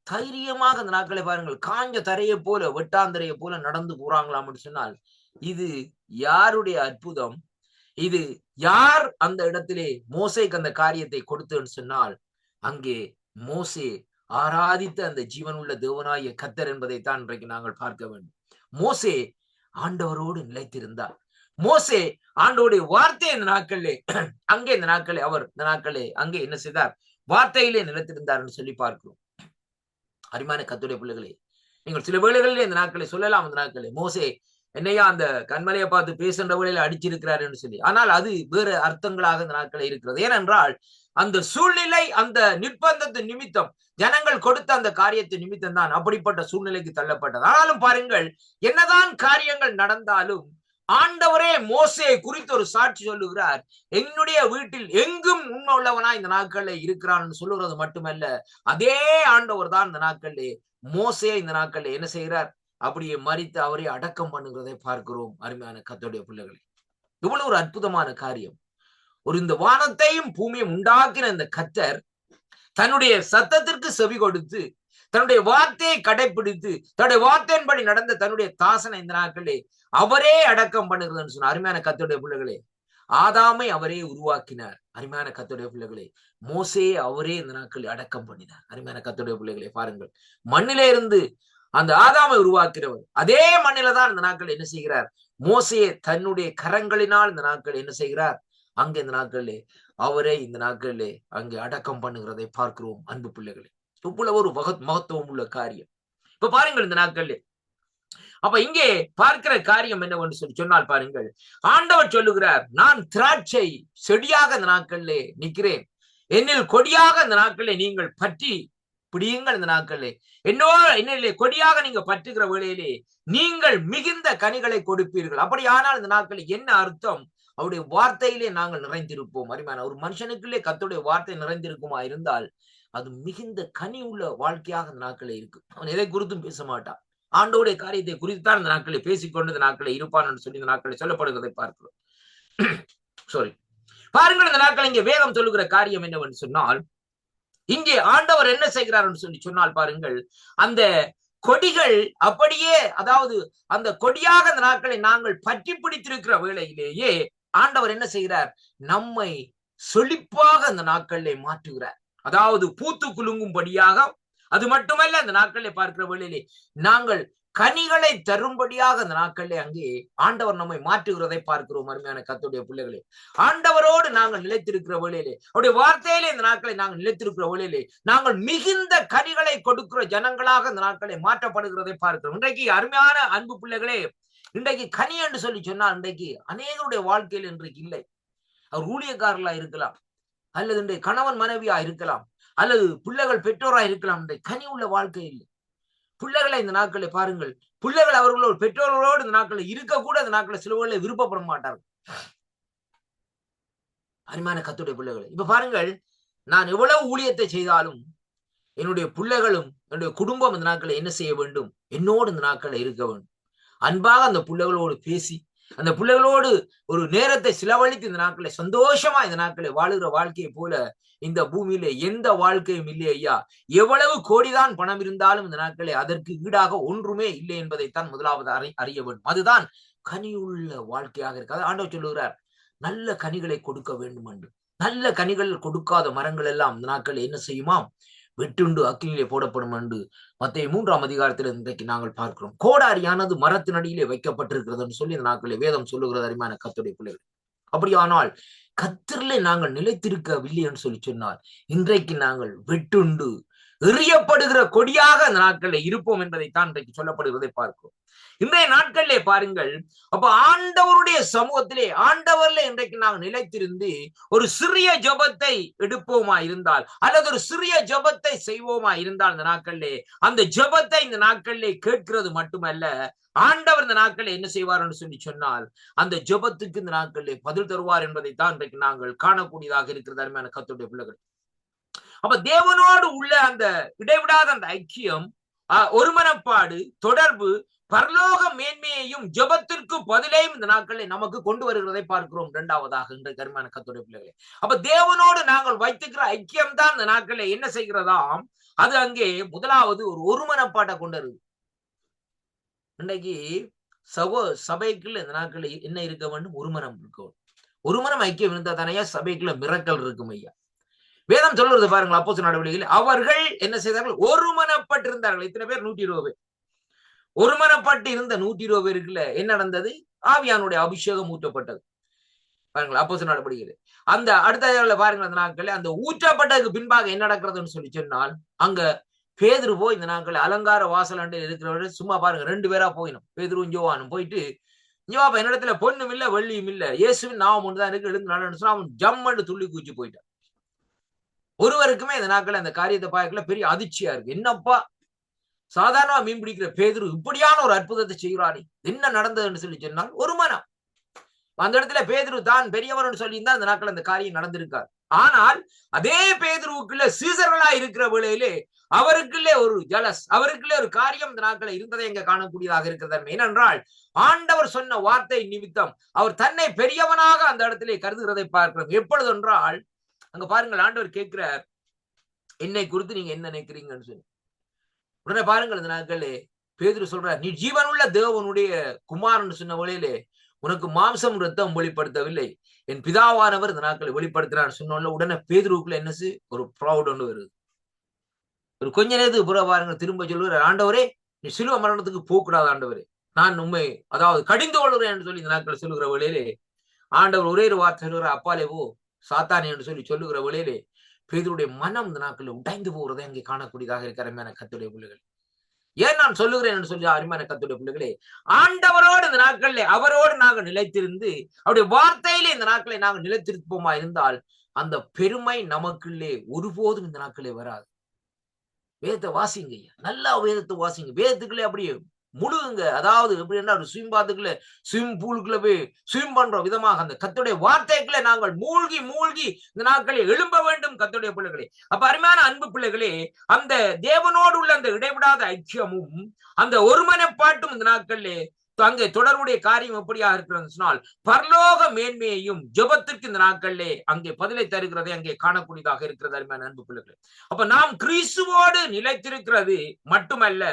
தைரியமாக அந்த நாட்களை பாருங்கள், காஞ்ச தரையை போல, வெட்டாந்தரையை போல நடந்து போறாங்களாம்னு சொன்னால், இது யாருடைய அற்புதம்? இது யார் அந்த இடத்திலே மோசேக்கு அந்த காரியத்தை கொடுத்தன்னு சொன்னால், அங்கே மோசே ஆராதித்த அந்த ஜீவனுள்ள தேவனாகிய கர்த்தர் என்பதைத்தான் இன்றைக்கு நாங்கள் பார்க்க வேண்டும். மோசே ஆண்டவரோடு நிலைத்திருந்தார். மோசே ஆண்டவருடைய வார்த்தை இந்த நாட்களிலே அங்கே இந்த நாட்களே அவர் இந்த நாட்களே அங்கே என்ன செய்தார்? வார்த்தையிலே நிலைத்திருந்தார் என்று சொல்லி பார்க்கிறோம். அருமையான கர்த்தருடைய பிள்ளைகளே, நீங்கள் சில வேளைகளிலே இந்த நாட்களை சொல்லலாம், இந்த நாட்களே மோசே என்னையா அந்த கண்மலையை பார்த்து பேசுகின்ற வேளையில அடிச்சிருக்கிறார் என்று சொல்லி. ஆனால் அது வேறு அர்த்தங்களாக இந்த நாட்களை இருக்கிறது. ஏனென்றால் அந்த சூழ்நிலை, அந்த நிர்பந்தத்தின் நிமித்தம், ஜனங்கள் கொடுத்த அந்த காரியத்தின் நிமித்தம் தான் அப்படிப்பட்ட சூழ்நிலைக்கு தள்ளப்பட்டது. ஆனாலும் பாருங்கள், என்னதான் காரியங்கள் நடந்தாலும் ஆண்டவரே மோசே குறித்து ஒரு சாட்சி சொல்லுகிறார். என்னுடைய வீட்டில் எங்கும் உண்மை உள்ளவனா இந்த நாட்களில் இருக்கிறான் சொல்லுகிறது மட்டுமல்ல, அதே ஆண்டவர் தான் இந்த நாட்களிலே மோசே இந்த நாட்களில் என்ன செய்கிறார்? அப்படியே மரித்து அவரை அடக்கம் பண்ணுகிறதை பார்க்கிறோம். அருமையான கர்த்தருடைய பிள்ளைகளே, இவ்வளவு ஒரு அற்புதமான காரியம். ஒரு இந்த வானத்தையும் பூமியும் உண்டாக்கின இந்த கர்த்தர் தன்னுடைய சத்தத்திற்கு செவி கொடுத்து, தன்னுடைய வார்த்தையை கடைபிடித்து, தன்னுடைய வார்த்தையின்படி நடந்த தன்னுடைய தாசனை இந்த நாட்களே அவரே அடக்கம் பண்ணுகிறதுன்னு சொன்ன அருமையான கர்த்தருடைய பிள்ளைகளே, ஆதாமை அவரே உருவாக்கினார். அருமையான கர்த்தருடைய பிள்ளைகளே, மோசேயை அவரே இந்த நாட்களில் அடக்கம் பண்ணினார். அருமையான கர்த்தருடைய பிள்ளைகளே, பாருங்கள், மண்ணிலே இருந்து அந்த ஆதாமை உருவாக்கிறவர் அதே மண்ணில தான் இந்த நாட்கள் என்ன செய்கிறார்? மோசேயை தன்னுடைய கரங்களினால் இந்த நாட்கள் என்ன செய்கிறார்? அங்கே இந்த நாட்களிலே அவரை இந்த நாட்களிலே அங்கே அடக்கம் பண்ணுகிறதை பார்க்கிறோம். அன்பு பிள்ளைகளே, இவ்வளவு ஒரு மகத்துவம் உள்ள காரியம். இப்ப பாருங்கள், இந்த நாட்களிலே அப்ப இங்கே பார்க்கிற காரியம் என்னவென்று சொல்லி சொன்னால் பாருங்கள், ஆண்டவர் சொல்லுகிறார், நான் திராட்சை செடியாக இந்த நாட்களிலே நிற்கிறேன், என்னில் கொடியாக இந்த நாட்களிலே நீங்கள் பற்றி பிடியுங்கள். இந்த நாட்களிலே என்னிலே கொடியாக நீங்க பற்றுகிற வேளையிலே நீங்கள் மிகுந்த கனிகளை கொடுப்பீர்கள். அப்படியானால் இந்த நாட்களில் என்ன அர்த்தம்? அவருடைய வார்த்தையிலே நாங்கள் நிறைந்திருப்போம். அருமையான ஒரு மனுஷனுக்குள்ளே கர்த்தருடைய வார்த்தை நிறைந்திருக்குமா இருந்தால் அது மிகுந்த கனி உள்ள வாழ்க்கையாக இந்த நாட்களே இருக்கு. அவன் எதை குறித்தும் பேச மாட்டான், ஆண்டோடைய காரியத்தை குறித்துத்தான் இந்த நாட்களை பேசிக்கொண்டு இந்த நாட்களை இருப்பான் என்று சொல்லி இந்த நாட்களை சொல்லப்படுகிறதை பார்க்கிறோம். சாரி, பாருங்கள், இந்த நாட்கள் இங்கே வேதம் சொல்லுகிற காரியம் என்னவென்று சொன்னால், இங்கே ஆண்டவர் என்ன செய்கிறார் என்று சொல்லி சொன்னால் பாருங்கள், அந்த கொடிகள் அப்படியே, அதாவது அந்த கொடியாக அந்த நாட்களை நாங்கள் பற்றி பிடித்திருக்கிற வேளையிலேயே ஆண்டவர் என்ன செய்கிறார்? நம்மை செழிப்பாக அந்த நாட்களிலே மாற்றுகிறார். அதாவது பூத்து குலுங்கும்படியாக, அது மட்டுமல்ல, அந்த நாட்களிலே பார்க்கிற வேளையிலே நாங்கள் கனிகளை தரும்படியாக அந்த நாட்களிலே அங்கே ஆண்டவர் நம்மை மாற்றுகிறதை பார்க்கிறோம். அருமையான கர்த்தருடைய பிள்ளைகளே, ஆண்டவரோடு நாங்கள் நிலைத்திருக்கிற வேளையிலே, அவருடைய வார்த்தையிலே இந்த நாட்களை நாங்கள் நிலைத்திருக்கிற வேளையிலே நாங்கள் மிகுந்த கனிகளை கொடுக்கிற ஜனங்களாக இந்த நாட்களை மாற்றப்படுகிறதை பார்க்கிறோம். இன்றைக்கு அருமையான அன்பு பிள்ளைகளே, இன்றைக்கு கனி என்று சொல்லி சொன்னால் இன்றைக்கு அநேகருடைய வாழ்க்கையில் இன்றைக்கு இல்லை. அவர் ஊழியக்காரர்களா இருக்கலாம், அல்லது இன்றைய கணவன் மனைவியா இருக்கலாம், அல்லது பிள்ளைகள் பெற்றோரா இருக்கலாம். இன்றைக்கு கனி உள்ள வாழ்க்கை இல்லை. பிள்ளைகளை இந்த நாட்களை பாருங்கள், பிள்ளைகள் அவர்களோடு பெற்றோர்களோடு இந்த நாட்களை இருக்க கூட இந்த நாட்களை சிலவர்களை விருப்பப்பட மாட்டார்கள். அருமையான கர்த்தருடைய பிள்ளைகளை, இப்ப பாருங்கள், நான் எவ்வளவு ஊழியத்தை செய்தாலும் என்னுடைய பிள்ளைகளும் என்னுடைய குடும்பம் இந்த நாட்களை என்ன செய்ய வேண்டும்? என்னோடு இந்த நாட்களை இருக்க வேண்டும். அன்பாக அந்த பிள்ளைகளோடு பேசி, அந்த பிள்ளைகளோடு ஒரு நேரத்தை செலவழித்து இந்த நாட்களை சந்தோஷமா இந்த நாட்களை வாழுகிற வாழ்க்கையை போல இந்த பூமியில எந்த வாழ்க்கையும் இல்லை ஐயா. எவ்வளவு கோடிதான் பணம் இருந்தாலும் இந்த நாட்களை அதற்கு ஈடாக ஒன்றுமே இல்லை என்பதைத்தான் முதலாவது அறிய வேண்டும். அதுதான் கனியுள்ள வாழ்க்கையாக இருக்காது. ஆண்டவர் சொல்லுகிறார், நல்ல கனிகளை கொடுக்க வேண்டும் என்று. நல்ல கனிகள் கொடுக்காத மரங்கள் எல்லாம் இந்த நாட்கள் என்ன செய்யுமாம்? வெட்டுண்டு அக்கினிலே போடப்படும் என்று மத்தேயு 3ஆம் அதிகாரத்தில் இன்றைக்கு நாங்கள் பார்க்கிறோம். கோடாரியானது மரத்தினடியிலே வைக்கப்பட்டிருக்கிறது என்று சொல்லி இந்த நாட்களே வேதம் சொல்லுகிறது. அருமையான கர்த்தருடைய பிள்ளைகள், அப்படியானால் கர்த்தரிலே நாங்கள் நிலைத்திருக்கவில்லை என்று சொல்லி சொன்னால் இன்றைக்கு நாங்கள் வெட்டுண்டு எறியப்படுகிற கொடியாக அந்த நாட்களில் இருப்போம் என்பதைத்தான் இன்றைக்கு சொல்லப்படுவதை பார்க்கிறோம். இன்றைய நாட்களிலே பாருங்கள், அப்ப ஆண்டவருடைய சமூகத்திலே ஆண்டவர்ல இன்றைக்கு நாங்கள் நிலைத்திருந்து ஒரு சிறிய ஜெபத்தை எடுப்போமா இருந்தால், அல்லது ஒரு சிறிய ஜெபத்தை செய்வோமா இருந்தால், இந்த நாட்களிலே அந்த ஜெபத்தை இந்த நாட்களிலே கேட்கிறது மட்டுமல்ல, ஆண்டவர் இந்த நாட்களில் என்ன செய்வார் என்று சொல்லி சொன்னால் அந்த ஜெபத்துக்கு இந்த நாட்களிலே பதில் தருவார் என்பதைத்தான் இன்றைக்கு நாங்கள் காணக்கூடியதாக இருக்கிறது. அருமையான கர்த்தருடைய பிள்ளைகள், அப்ப தேவனோடு உள்ள அந்த இடைவிடாத அந்த ஐக்கியம், ஒருமனப்பாடு, தொடர்பு, பரலோக மேன்மையையும் ஜெபத்திற்கு பதிலையும் இந்த நாட்களில் நமக்கு கொண்டு வருகிறதை பார்க்கிறோம். இரண்டாவதாக இன்றைய கருமையான கர்த்தருடைய பிள்ளைகளே, அப்ப தேவனோடு நாங்கள் வைத்துக்கிற ஐக்கியம் தான் இந்த நாட்களில் என்ன செய்கிறதாம், அது அங்கே முதலாவது ஒரு ஒருமனப்பாட்டை கொண்டு வருது. இன்றைக்கு சபைக்குள்ள இந்த நாட்களில் என்ன இருக்க வேண்டும்? ஒருமனம் இருக்கும். ஒருமனம் ஐக்கியம் இருந்தா தானே சபைக்குள்ள மிரக்கல் இருக்கும் ஐயா. வேதம் சொல்றது பாருங்கள், அப்போஸ்தலர் நடவடிக்கையில் அவர்கள் என்ன செய்தார்கள்? ஒருமனப்பட்டு இருந்தார்கள். இத்தனை பேர்? 120 பேர். ஒருமனப்பட்டு இருந்த 120 பேருக்குள்ள என்ன நடந்தது? ஆவியானுடைய அபிஷேகம் ஊற்றப்பட்டது. பாருங்கள், அப்போஸ்தலர் நடவடிக்கையில் அந்த அடுத்த பாருங்கள், அந்த நாட்களில் அந்த ஊற்றப்பட்டதுக்கு பின்பாக என்ன நடக்கிறதுன்னு சொல்லி சொன்னால், அங்க பேதுரு போய் இந்த நாட்கள் அலங்கார வாசல் அண்டையில் இருக்கிறவர்கள் சும்மா பாருங்க 2 பேரா போயிடும். பேதுருவும் யோவானும் போயிட்டு, யோவா என்னிடத்துல பொண்ணும் இல்ல வெள்ளியும் இல்ல, இயேசுவின் நாமம் ஒன்றுதான் இருக்கு, எழுந்து நடன்னு சொன்னா அவன் ஜம்மன்னு துள்ளி குச்சி போயிட்டான். ஒருவருக்குமே இந்த நாட்கள் அந்த காரியத்தை பார்க்கல பெரிய அதிர்ச்சியா இருக்கு. என்னப்பா சாதாரணமா மீன் பிடிக்கிற பேதுரு இப்படியான ஒரு அற்புதத்தை செய்கிறானே, என்ன நடந்ததுன்னு சொல்லி சொன்னால் ஒரு மனம். அந்த இடத்துல பேதுரு தான் பெரியவன் சொல்லியிருந்தா அந்த நாட்கள் அந்த காரியம் நடந்திருக்காரு. ஆனால் அதே பேதுருவுக்குள்ள சீசர்களா இருக்கிற வேளையிலே அவருக்குள்ளே ஒரு ஜலஸ், அவருக்குள்ளே ஒரு காரியம் இந்த நாட்களை இருந்ததை எங்க காணக்கூடியதாக இருக்கிறது. ஏனென்றால் ஆண்டவர் சொன்ன வார்த்தை நிமித்தம் அவர் தன்னை பெரியவனாக அந்த இடத்திலே கருதுகிறதை பார்க்கிறோம். எப்பொழுது என்றால் அங்க பாருங்கள், ஆண்டவர் கேட்கிறார், என்னை குறித்து நீங்க என்ன நினைக்கிறீங்கன்னு சொல்லி. உடனே பாருங்கள், இந்த நாட்களே பேதுரு சொல்றார், நீ ஜீவனுள்ள தேவனுடைய குமாரன் சொன்ன வழியிலே உனக்கு மாம்சம் ரத்தம் வெளிப்படுத்தவில்லை, என் பிதாவானவர் இந்த நாட்களை வெளிப்படுத்துறான்னு சொன்ன உடனே பேதுருவுக்குள்ள என்ன ஒரு ப்ரௌட் ஒன்று வருது. ஒரு கொஞ்ச நேரத்துக்கு புற பாருங்க, திரும்ப சொல்லுவார், ஆண்டவரே நீ சிலுவை மரணத்துக்கு போகக்கூடாது ஆண்டவரே, நான் உண்மை அதாவது கடிந்து கொள்கிறேன் என்று சொல்லி இந்த நாட்கள் சொல்லுகிற வேளையிலே ஆண்டவர் ஒரே ஒரு வார்த்தை சொல்லுகிற, அப்பாலே போ சாத்தானே என்று சொல்லி சொல்லுகிற வேளையிலே பேதுருடைய மனம் இந்த நாட்களில் உடைந்து போகிறதை அங்கே காணக்கூடியதாக இருக்கிற அருமையான கர்த்தருடைய பிள்ளைகள். ஏன் நான் சொல்லுகிறேன் என்று சொல்லி அருமையான கர்த்தருடைய பிள்ளைகளே, ஆண்டவரோடு இந்த நாட்களிலே அவரோடு நாங்கள் நிலைத்திருந்து அவருடைய வார்த்தையிலே இந்த நாட்களை நாங்கள் நிலைத்திருப்போமா இருந்தால் அந்த பெருமை நமக்குள்ளே ஒருபோதும் இந்த நாட்களே வராது. வேதத்தை வாசிங்க ஐயா, நல்லா வேதத்தை வாசிங்க, வேதத்துக்குள்ளே அப்படியே முழுகுங்க. அதாவது எப்படின்னா ஒரு ஸ்விம் பாத்துக்குள்ள ஸ்விம் பூலுக்குள்ள போய் ஸ்விம் பண்ற விதமாக அந்த கர்த்தருடைய வார்த்தைக்குள்ள நாங்கள் மூழ்கி மூழ்கி இந்த நாட்களை எழும்ப வேண்டும் கர்த்தருடைய பிள்ளைகளே. அப்ப அருமையான அன்பு பிள்ளைகளே, அந்த தேவனோடு உள்ள அந்த இடைவிடாத ஐக்கியமும் அந்த ஒருமனப்பாட்டும் இந்த நாட்களிலே அங்கே தொடர்புடைய காரியம் எப்படியாக இருக்கிறது சொன்னால் பரலோக மேன்மையையும் ஜெபத்திற்கு இந்த நாட்களிலே அங்கே பதிலை தருகிறதை அங்கே காணக்கூடியதாக இருக்கிறது அருமையான அன்பு பிள்ளைகளே. அப்ப நாம் கிறிஸ்துவோடு நிலைத்திருக்கிறது மட்டுமல்ல,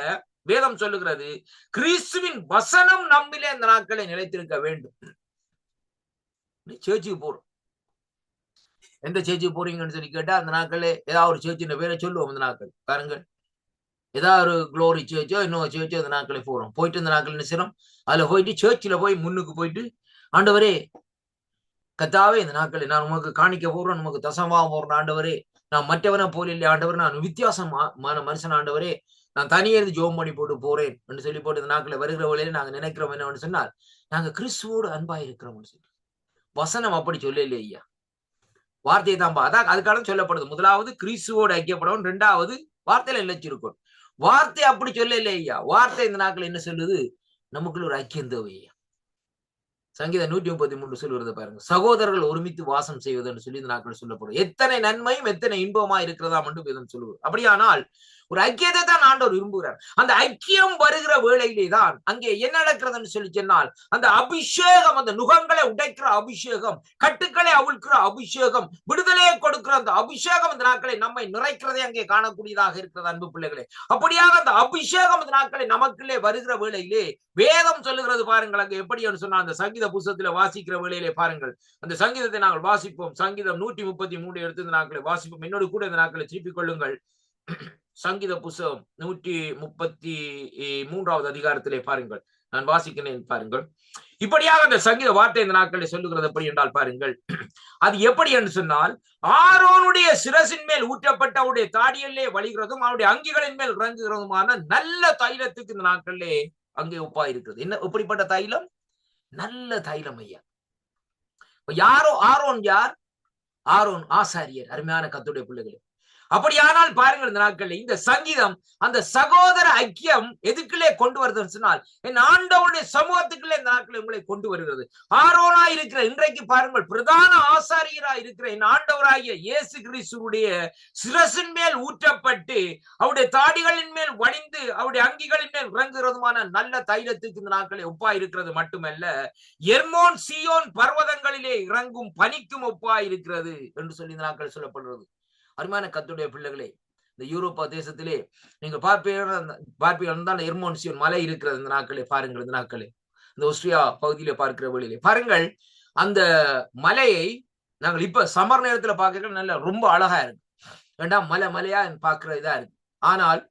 வேதம் சொல்லுகிறது கிறிஸ்துவின் வசனம் நம்மிலே இந்த நாட்களை நிலைத்திருக்க வேண்டும். சேர்ச்சுக்கு போறோம், எந்த சேர்ச்சுக்கு போறீங்கன்னு சொல்லி கேட்டா அந்த நாட்களே ஏதாவது ஒரு சேர்ச்சின் பேரை சொல்லுவோம். இந்த நாட்கள் பாருங்கள், ஏதாவது ஒரு குளோரி சேர்ச்சோ இன்னொரு சேர்ச்சோ இந்த நாட்களை போறோம். போயிட்டு இந்த நாட்கள் என்ன செய்யறோம், அதுல போயிட்டு சேர்ச்சில போய் முன்னுக்கு போயிட்டு, ஆண்டவரே கர்த்தாவே இந்த நாட்களை நான் உமக்கு காணிக்க போறோம், நமக்கு தசமா போறோம் ஆண்டவரே, நான் மற்றவனை போல இல்லை ஆண்டவரே, நான் வித்தியாசமான மனுஷன் ஆண்டவரே, நான் தனியே இருந்து ஜோம் பண்ணி போட்டு போறேன் என்று சொல்லி போட்டு இந்த நாட்களை வருகிற வழியில நாங்க நினைக்கிறோம் என்னன்னு சொன்னால் நாங்க கிறிஸ்துவோடு அன்பா இருக்கிறோம்னு சொல்லி. வசனம் அப்படி சொல்லல ஐயா, வார்த்தையை தான் அதான் அதுக்காக சொல்லப்படுது. முதலாவது கிறிஸ்துவோடு ஐக்கியப்படவும், 2வது வார்த்தையில நிலைச்சிருக்கும். வார்த்தை அப்படி சொல்லல ஐயா, வார்த்தை இந்த நாட்கள் என்ன சொல்லுது, நமக்குள்ள ஒரு ஐக்கியம் தேவை ஐயா. சங்கீதம் 133 சொல்லுறது பாருங்க, சகோதரர்கள் ஒருமித்து வாசம் செய்வதுன்னு சொல்லி இந்த நாட்கள் சொல்லப்படும். எத்தனை நன்மையும் எத்தனை இன்பமா இருக்கிறதா என்று வேதம் சொல்லுவது. அப்படியானால் ஒரு ஐக்கியத்தை தான் ஆண்டவர் விரும்புகிறார். அந்த ஐக்கியம் வருகிற வேளையிலே தான் அங்கே என்ன நடக்கிறதுன்னு சொல்லி சொன்னால் அந்த அபிஷேகம், அந்த நுகங்களை உடைக்கிற அபிஷேகம், கட்டுக்களை அவிழ்க்கிற அபிஷேகம், விடுதலையை கொடுக்கிற அந்த அபிஷேகம் இந்த நாட்களை நம்மை நிறைக்கிறதே அங்கே காணக்கூடியதாக இருக்கிறது அன்பு பிள்ளைகளே. அப்படியாக அந்த அபிஷேகம் இந்த நாட்களை நமக்குள்ளே வருகிற வேளையிலே வேதம் சொல்லுகிறது பாருங்கள். அங்கே எப்படி சொன்னா அந்த சங்கீத புத்தகத்துல வாசிக்கிற வேளையிலே பாருங்கள், அந்த சங்கீதத்தை நாங்கள் வாசிப்போம். சங்கீதம் 133 எடுத்து இந்த நாட்களை வாசிப்போம். என்னோடு கூட இந்த நாட்களை திருப்பிக் கொள்ளுங்கள். சங்கீத புத்தகம் 133வது அதிகாரத்திலே பாருங்கள், நான் வாசிக்கிறேன் பாருங்கள். இப்படியாக அந்த சங்கீத வார்த்தை இந்த நாட்களை சொல்லுகிறது எப்படி என்றால் பாருங்கள், அது எப்படி என்று சொன்னால் ஆரோனுடைய சிரசின் மேல் ஊற்றப்பட்ட அவருடைய தாடியிலே வழிகிறதும் அவருடைய அங்கிகளின் மேல் இறங்குகிறதுமான நல்ல தைலத்துக்கு இந்த நாட்களிலே அங்கே ஒப்பா இருக்கிறது. என்ன எப்படிப்பட்ட தைலம்? நல்ல தைலம் ஐயா. யாரோ ஆரோன் யார்? ஆரோன் ஆசாரியர். அருமையான கர்த்தருடைய பிள்ளைகளே, அப்படியானால் பாருங்கள், இந்த நாட்களில் இந்த சங்கீதம் அந்த சகோதர ஐக்கியம் எதுக்குள்ளே கொண்டு வருதுன்னு சொன்னால், என் ஆண்டவருடைய சமூகத்துக்குள்ளே இந்த நாட்களில் உங்களை கொண்டு வருகிறது. ஆரோனா இருக்கிற இன்றைக்கு பாருங்கள், பிரதான ஆசாரியரா இருக்கிற என் ஆண்டவராகிய இயேசு கிறிஸ்துவுடைய சிரசின் மேல் ஊற்றப்பட்டு அவருடைய தாடிகளின் மேல் வடிந்து அவருடைய அங்கிகளின் மேல் இறங்குகிறதுமான நல்ல தைலத்துக்கு இந்த நாட்களில் ஒப்பா இருக்கிறது மட்டுமல்ல, எர்மோன் சீயோன் பர்வதங்களிலே இறங்கும் பனிக்கும் ஒப்பா இருக்கிறது என்று சொல்லி இந்த நாட்கள் சொல்லப்படுகிறது. அருமையான கர்த்தருடைய பிள்ளைகளே, இந்த யூரோப்பா தேசத்திலே நீங்க பார்ப்பீர்கள் எர்மோன் சீயோன் மலை இருக்கிறது. இந்த நாட்களே பாருங்கள், இந்த நாட்களே இந்த ஆஸ்திரியா பகுதியில பார்க்கிற வழியிலே பாருங்கள், அந்த மலையை நாங்கள் இப்ப சமர் நேரத்துல பார்க்க நல்ல ரொம்ப அழகா இருக்கு. வேண்டாம் மலையா பார்க்கிற இதா இருக்கு. ஆனால்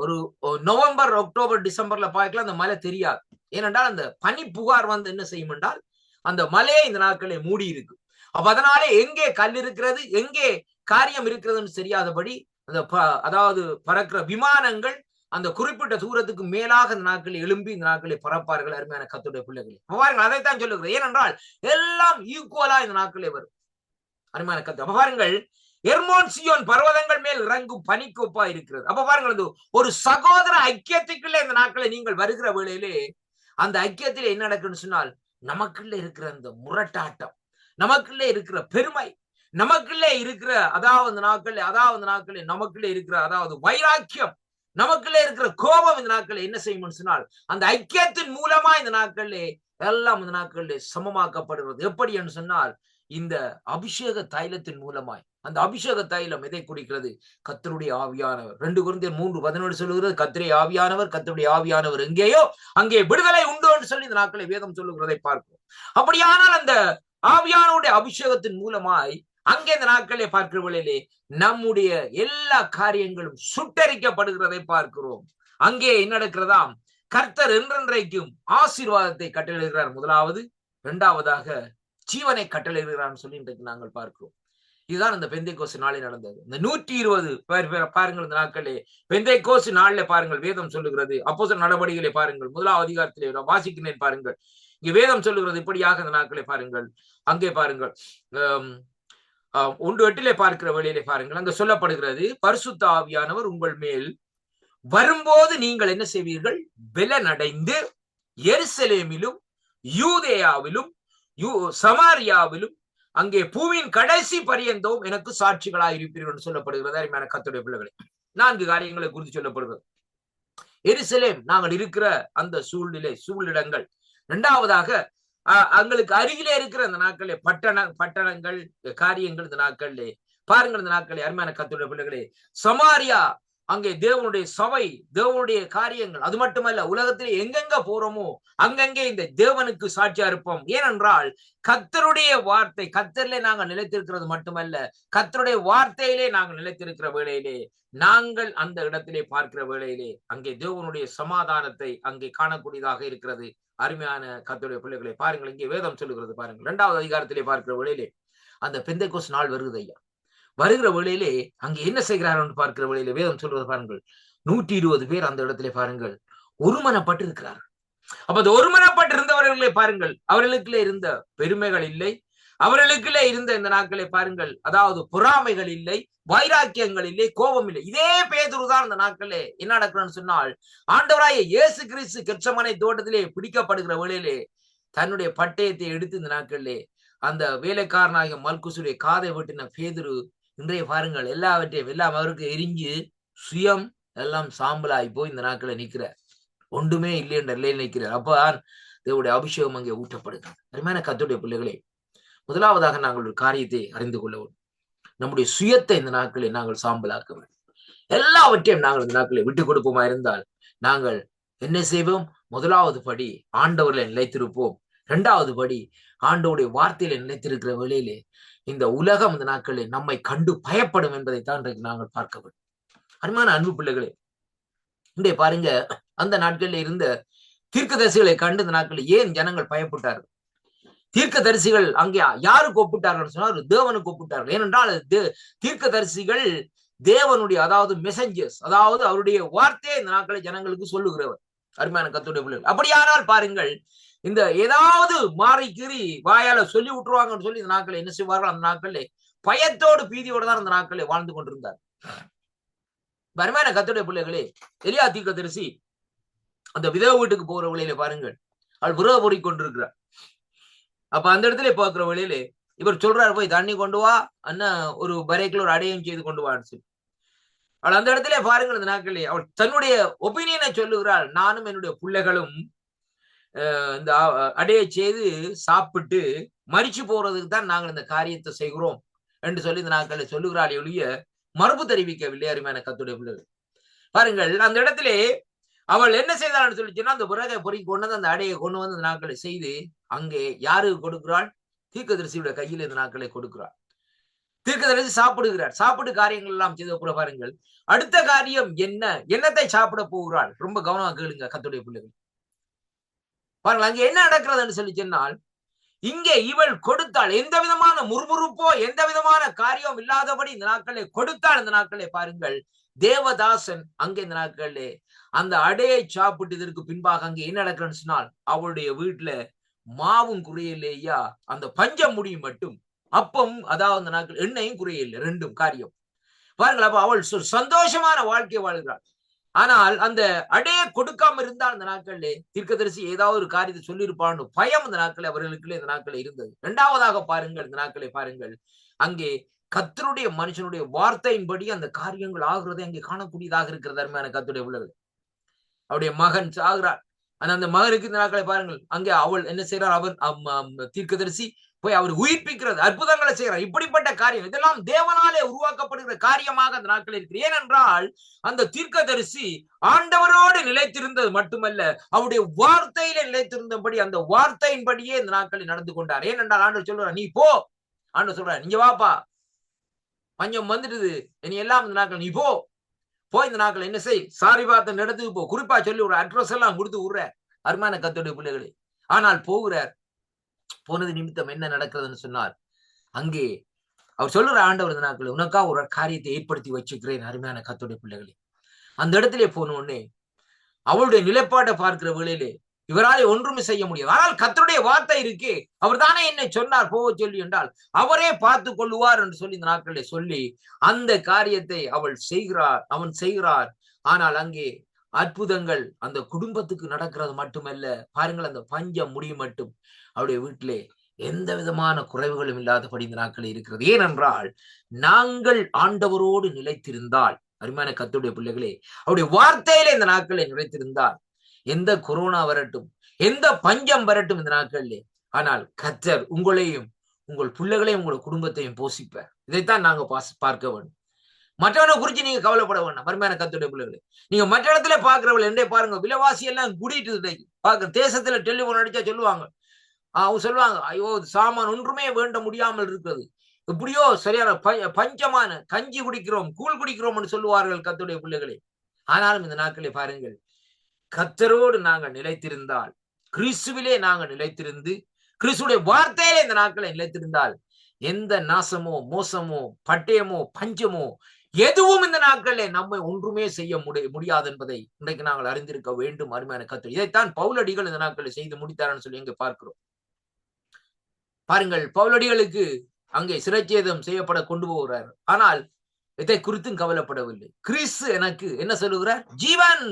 ஒரு நவம்பர், அக்டோபர், டிசம்பர்ல பார்க்கலாம் அந்த மலை தெரியாது. ஏனென்றால் அந்த பனி புகார் வந்து என்ன செய்யும் என்றால் அந்த மலையை இந்த நாட்களை மூடி இருக்கு. அப்ப அதனாலே எங்கே கல் இருக்கிறது, எங்கே காரியம் இருக்கிறதுன்னு தெரியாதபடி அந்த அதாவது பறக்கிற விமானங்கள் அந்த குறிப்பிட்ட தூரத்துக்கு மேலாக இந்த நாட்களில் எழும்பி இந்த நாட்களை பறப்பார்கள். அருமையான கர்த்தருடைய பிள்ளைகளை பாருங்கள், அதைத்தான் சொல்லுகிறது. ஏனென்றால் எல்லாம் ஈக்குவலா இந்த நாட்களே வரும். அருமையான கர்த்தர் அப்ப பாருங்கள், எர்மோன் சீயோன் பர்வதங்கள் மேல் இறங்கும் பனிக்கொப்பா இருக்கிறது. அப்ப பாருங்கள், ஒரு சகோதர ஐக்கியத்துக்குள்ளே இந்த நாட்களை நீங்கள் வருகிற வேளையிலே அந்த ஐக்கியத்திலே என்ன நடக்குன்னு சொன்னால், நமக்குள்ள இருக்கிற அந்த முரட்டாட்டம், நமக்குள்ளே இருக்கிற பெருமை, நமக்குள்ளே இருக்கிற அதாவது நாட்களே நமக்குள்ளே இருக்கிற அதாவது வைராக்கியம், நமக்குள்ளே இருக்கிற கோபம் இந்த நாட்களில் என்ன செய்யும் சொன்னால் அந்த ஐக்கியத்தின் மூலமா இந்த நாட்களிலே எல்லாம் இந்த நாட்களிலே சமமாக்கப்படுகிறது. எப்படி என்று சொன்னால் இந்த அபிஷேக தைலத்தின் மூலமாய். அந்த அபிஷேக தைலம் எதை குறிக்கிறது? கர்த்தருடைய ஆவியானவர். 2 கொரிந்தியர் 3:11 சொல்லுகிறது, கர்த்தருடைய ஆவியானவர், கர்த்தருடைய ஆவியானவர் எங்கேயோ அங்கே விடுதலை உண்டு என்று சொல்லி இந்த நாட்களை வேதம் சொல்லுகிறதை பார்க்கிறோம். அப்படியானால் அந்த ஆவியானவருடைய அபிஷேகத்தின் மூலமாய் அங்கே இந்த நாட்களை பார்க்கிற வேளையிலே நம்முடைய எல்லா காரியங்களும் சுட்டரிக்கப்படுகிறதை பார்க்கிறோம். அங்கே என்ன நடக்கிறதாம்? கர்த்தர் என்றென்றைக்கும் ஆசீர்வாதத்தை கட்டளையிடுகிறார் முதலாவது, 2வதாக ஜீவனை கட்டளையிடுகிறார் சொல்லி இன்றைக்கு நாங்கள் பார்க்கிறோம். இதுதான் இந்த பெந்தைக்கோஸ்து நாளில் நடந்தது. இந்த 120 பேர் பாருங்கள், இந்த நாட்களே பெந்தைக்கோஸ்து நாளில் பாருங்கள் வேதம் சொல்லுகிறது. அப்போஸ்தலர் நடவடிக்கைகளை பாருங்கள், 1ஆம் அதிகாரத்திலே வாசிக்கிறேன் பாருங்கள். இங்க வேதம் சொல்லுகிறது இப்படியாக இந்த நாட்களை பாருங்கள். அங்கே பாருங்கள் 1:8 பார்க்கிற வேளையிலே பாருங்கள், அங்க சொல்லப்படுகிறது, பரிசுத்த ஆவியானவர் உங்கள் மேல் வரும்போது நீங்கள் என்ன செய்வீர்கள்? பலனடைந்து எருசலேமிலும் யூதேயாவிலும் சமாரியாவிலும் அங்கே பூவின் கடைசி பரியந்தம் எனக்கு சாட்சிகளாய் இருப்பீர்கள் சொல்லப்படுகிறது. அருமையான கர்த்தருடைய பிள்ளைகளே, 4 காரியங்களை குறித்து சொல்லப்படுகிறது. எருசலேம் நாங்கள் இருக்கிற அந்த சூழ்நிடங்கள். 2வதாக அங்களுக்கு அருகிலே இருக்கிற அந்த நாட்களே பட்டணங்கள் காரியங்கள் இந்த நாட்களிலே பாருங்கள். இந்த நாட்களே அருமையான கர்த்தருடைய பிள்ளைகளே, சமாரியா அங்கே தேவனுடைய சபை, தேவனுடைய காரியங்கள். அது மட்டுமல்ல, உலகத்திலே எங்கெங்க போறோமோ அங்கங்கே இந்த தேவனுக்கு சாட்சியா இருப்போம். ஏனென்றால் கர்த்தருடைய வார்த்தை, கர்த்தரிலே நாங்கள் நிலைத்திருக்கிறது மட்டுமல்ல, கர்த்தருடைய வார்த்தையிலே நாங்கள் நிலைத்திருக்கிற வேளையிலே நாங்கள் அந்த இடத்திலே பார்க்கிற வேளையிலே அங்கே தேவனுடைய சமாதானத்தை அங்கே காணக்கூடியதாக இருக்கிறது. அருமையான கர்த்தருடைய பிள்ளைகளை பாருங்கள், இங்கே வேதம் சொல்லுகிறது பாருங்கள். 2வது அதிகாரத்திலே பார்க்கிற வேளையிலே அந்த பெந்தைக்கோஸ்து நாள் வருகிறது ஐயா. வருகிற வேளையிலே அங்கே என்ன செய்கிறார்கள் பார்க்கிற வேளையிலே வேதம் சொல்வது பாருங்கள், 120 பேர் அந்த இடத்திலே பாருங்கள் ஒருமனப்பட்டு இருக்கிறார்கள். அப்ப அந்த ஒருமனப்பட்டு இருந்தவர்களை பாருங்கள், அவர்களுக்குள்ளே இருந்த பெருமைகள் இல்லை, அவர்களுக்குள்ளே இருந்த இந்த நாட்களை பாருங்கள் அதாவது பொறாமைகள் இல்லை, வைராக்கியங்கள் இல்லை, கோபம் இல்லை. இதே பேதுருதான் இந்த நாட்களே என்ன நடக்கிறன்னு சொன்னால், ஆண்டவராய இயேசு கிறிஸ்து கெத்செமனே தோட்டத்திலே பிடிக்கப்படுகிற வேளையிலே தன்னுடைய பட்டயத்தை எடுத்து இந்த நாட்களிலே அந்த வேலைக்காரனாகிய மல்குசுடைய காதை வெட்டின பேதுரு இன்றைய பாருங்கள் எல்லாவற்றையும் எல்லாம் அவருக்கு எரிஞ்சு சுயம் எல்லாம் சாம்பலாகி போய் இந்த நாட்களை நிற்கிறார். ஒன்றுமே இல்லை என்ற நிலையில் நிற்கிறார். அப்பதான் தேவனுடைய அபிஷேகம் அங்கே ஊற்றப்படுகிறது. அருமையான கர்த்தருடைய பிள்ளைகளே, முதலாவதாக நாங்கள் ஒரு காரியத்தை அறிந்து கொள்ள வேண்டும். நம்முடைய சுயத்தை இந்த நாட்களை நாங்கள் சாம்பலாக்க வேண்டும். எல்லாவற்றையும் நாங்கள் இந்த நாட்களை விட்டுக் கொடுப்போமா இருந்தால் நாங்கள் என்ன செய்வோம்? முதலாவது படி ஆண்டவர்களை நிலைத்திருப்போம். 2வது படி ஆண்டவருடைய வார்த்தையில நிலைத்திருக்கிற வேளையிலே இந்த உலகம் இந்த நாட்களில் நம்மை கண்டு பயப்படும் என்பதைத்தான் இன்றைக்கு நாங்கள் பார்க்க வேண்டும். அருமையான அன்பு பிள்ளைகளே, இன்றைய பாருங்க அந்த நாட்களில் இருந்த தீர்க்கதரிசிகளை கண்டு இந்த நாட்களில் ஏன் ஜனங்கள் பயப்பட்டார்கள்? தீர்க்கதரிசிகள் அங்கே யாருக்கு ஒப்பிட்டார்கள் சொன்னால் தேவனுக்கு ஒப்பிட்டார்கள். ஏனென்றால் தீர்க்கதரிசிகள் தேவனுடைய அதாவது மெசஞ்சர்ஸ், அதாவது அவருடைய வார்த்தையை இந்த நாட்களை ஜனங்களுக்கு சொல்லுகிறவர். அருமையான கர்த்தருடைய பிள்ளைகள், அப்படியானால் பாருங்கள் இந்த ஏதாவது மாறி கீறி வாயால சொல்லி விட்டுருவாங்கன்னு சொல்லி இந்த நாட்களை என்ன செய்வார்கள்? அந்த நாட்களில் பயத்தோடு பீதியோடு தான் அந்த நாட்களை வாழ்ந்து கொண்டிருந்தார். அருமையான கர்த்தருடைய பிள்ளைகளே, எலியா தீர்க்கதரிசி அந்த விதவை வீட்டுக்கு போகிற வழியில பாருங்கள், அவள் விரவ பொறி கொண்டிருக்கிறார். அப்ப அந்த இடத்துல பார்க்கிற வழியிலே இவர் சொல்றாரு, போய் தண்ணி கொண்டு வா, அண்ணா ஒரு பரேக்கில் ஒரு அடையம் செய்து கொண்டு வான்னு சொல்லி. அவள் அந்த இடத்துல பாருங்கள், இந்த நாட்களே அவள் தன்னுடைய ஒப்பீனியனை சொல்லுகிறாள். நானும் என்னுடைய பிள்ளைகளும் இந்த அடைய செய்து சாப்பிட்டு மரிச்சு போறதுக்கு தான் நாங்கள் இந்த காரியத்தை செய்கிறோம் என்று சொல்லி இந்த நாட்களை சொல்லுகிறாள். ஒழிய மறுப்பு தெரிவிக்கவில்லை. அருமையான கர்த்தருடைய பிள்ளைகள் பாருங்கள், அந்த இடத்திலே அவள் என்ன செய்தாள்னு சொல்லிச்சுன்னா, அந்த விறகை பொறி கொண்டு வந்து அந்த அடையை கொண்டு வந்து இந்த நாட்களை செய்து அங்கே யாருக்கு கொடுக்கிறாள்? தீர்க்கதரிசியுடைய கையில் இந்த நாட்களை கொடுக்கிறாள். தீர்க்கதரிசி சாப்பிடுகிறார். சாப்பிடு காரியங்கள் எல்லாம் செய்த கூட பாருங்கள், அடுத்த காரியம் என்ன, என்னத்தை சாப்பிட போகிறாள்? ரொம்ப கவனமா கேளுங்க கர்த்தருடைய பிள்ளைகள். பாருங்கள், அங்கே என்ன நடக்கிறதுன்னு சொல்லி சொன்னால், இங்கே இவள் கொடுத்தாள். எந்த விதமான முறுமுறுப்போ எந்த விதமான காரியம் இல்லாதபடி இந்த நாட்களை கொடுத்தாள். இந்த நாட்களை பாருங்கள், தேவதாசன் அங்கே இந்த நாட்களே அந்த அடையை சாப்பிட்டு இதற்கு பின்பாக அங்கே என்ன நடக்கிறன்னு சொன்னால், அவளுடைய வீட்டுல மாவும் குறையில்லையா, அந்த பஞ்சம் முடியும் மட்டும் அப்பவும், அதாவது அந்த நாட்கள் எண்ணெயும் குறையில்லை. ரெண்டும் காரியம் பாருங்கள். அப்ப அவள் சந்தோஷமான வாழ்க்கை வாழ்கிறாள். ஆனால் அந்த அடையை கொடுக்காம இருந்தால் அந்த நாட்களிலே தீர்க்கதரிசி ஏதாவது ஒரு காரியத்தை சொல்லியிருப்பான்னு பயம் இந்த நாட்களே அவர்களுக்குள்ளே இந்த நாட்களே இருந்தது. இரண்டாவதாக பாருங்கள், இந்த நாட்களை பாருங்கள், அங்கே கர்த்தருடைய மனுஷனுடைய வார்த்தையின்படி அந்த காரியங்கள் ஆகுறதை அங்கே காணக்கூடியதாக இருக்கிறது. அருமையான கர்த்தருடைய பிள்ளைகள், அவருடைய மகன் சாகிறார். அந்த மகனுக்கு இந்த நாட்களை பாருங்கள், அங்கே அவள் என்ன செய்யறார்? அவர் தீர்க்கதரிசி போய் அவர் உயிர்ப்பிக்கிறது, அற்புதங்களை செய்யறார். இப்படிப்பட்ட காரியம் இதெல்லாம் தேவனாலே உருவாக்கப்படுகிற காரியமாக அந்த நாட்கள் இருக்கு. ஏனென்றால் அந்த தீர்க்கதரிசி ஆண்டவரோடு நிலைத்திருந்தது மட்டுமல்ல, அவருடைய வார்த்தையில நிலைத்திருந்தபடி அந்த வார்த்தையின்படியே இந்த நாட்களில் நடந்து கொண்டார். ஏனென்றால் ஆண்டவர் சொல்றார், நீ போ. ஆண்டவர் சொல்றார், நீங்க வாப்பா, பஞ்சம் வந்துடுது, இனி எல்லாம் இந்த நாட்கள் நீ போய் இந்த நாட்கள் என்ன செய், சாரி பார்த்த இடத்துக்கு போ. குறிப்பா சொல்லி ஒரு அட்ரஸ் எல்லாம் கொடுத்து விடுற. அருமையான கர்த்தருடைய பிள்ளைகளே, ஆனால் போகிறார். போனது நிமித்தம் என்ன நடக்கிறதுன்னு சொன்னார், அங்கே அவர் சொல்லுற ஆண்டவர் இந்த நாட்கள் உனக்கா ஒரு காரியத்தை ஏற்படுத்தி வச்சுக்கிறேன். அருமையான கர்த்தருடைய பிள்ளைகளே, அந்த இடத்திலே போன உடனே அவளுடைய நிலைப்பாட்டை பார்க்கிற வேளையிலே இவராலே ஒன்றுமே செய்ய முடியாது. ஆனால் கர்த்தருடைய வார்த்தை இருக்கே, அவர் தானே என்னை சொன்னார் போக சொல்லி என்றால் அவரே பார்த்து கொள்ளுவார் என்று சொல்லி இந்த நாட்களிலே சொல்லி அந்த காரியத்தை அவன் செய்கிறார். ஆனால் அங்கே அற்புதங்கள் அந்த குடும்பத்துக்கு நடக்கிறது மட்டுமல்ல, பாருங்கள், அந்த பஞ்சம் முடியும் மட்டும் அவருடைய வீட்டிலே எந்த விதமான குறைவுகளும் இல்லாதபடி இந்த நாட்கள் இருக்கிறது. ஏனென்றால் நாங்கள் ஆண்டவரோடு நிலைத்திருந்தால், அருமையான கர்த்தருடைய பிள்ளைகளே, அவருடைய வார்த்தையிலே இந்த நாட்களை நிலைத்திருந்தால் எந்த கொரோனா வரட்டும், எந்த பஞ்சம் வரட்டும் இந்த நாட்களிலே, ஆனால் கர்த்தர் உங்களையும் உங்கள் பிள்ளைகளையும் உங்கள் குடும்பத்தையும் போஷிப்பார். இதைத்தான் நாங்க பார்க்க வேண்டும். மற்றவனை குறிச்சு நீங்க கவலைப்பட வேண்டாம். அருமையான கர்த்தருடைய பிள்ளைகளே, நீங்க மற்ற இடத்துல பாக்குறவள் என்ன பாருங்க, விலைவாசி எல்லாம் கூடிட்டு பாக்க தேசத்துல டெலிபோன் அடிச்சா சொல்லுவாங்க, அவங்க சொல்லுவாங்க, ஐயோ சாமான் ஒன்றுமே வேண்ட முடியாமல் இருக்கிறது, எப்படியோ சரியான பஞ்சமான கஞ்சி குடிக்கிறோம், கூழ் குடிக்கிறோம் சொல்லுவார்கள் கர்த்தருடைய பிள்ளைகளே. ஆனாலும் இந்த நாட்களை பாருங்கள், கர்த்தரோடு நாங்கள் நிலைத்திருந்தால், கிறிஸ்துவிலே நாங்கள் நிலைத்திருந்து கிறிஸ்துடைய வார்த்தையிலே இந்த நாட்களை நிலைத்திருந்தால் எந்த நாசமோ மோசமோ பட்டயமோ பஞ்சமோ எதுவும் இந்த நாட்களிலே நம்மை ஒன்றுமே செய்ய முடியாது என்பதை இன்றைக்கு நாங்கள் அறிந்திருக்க வேண்டும். அருமையான கர்த்தர், இதைத்தான் பவுலடிகள் இந்த நாட்களை செய்து முடித்தார்னு சொல்லி இங்கே பார்க்கிறோம். பாருங்கள், பவுலடிகளுக்கு அங்கே சிரச்சேதம் செய்யப்பட கொண்டு போகிறார். ஆனால் இதை குறித்தும் கவலைப்படவில்லை. கிறிஸ்து எனக்கு என்ன சொல்லுகிறார்? ஜீவன்,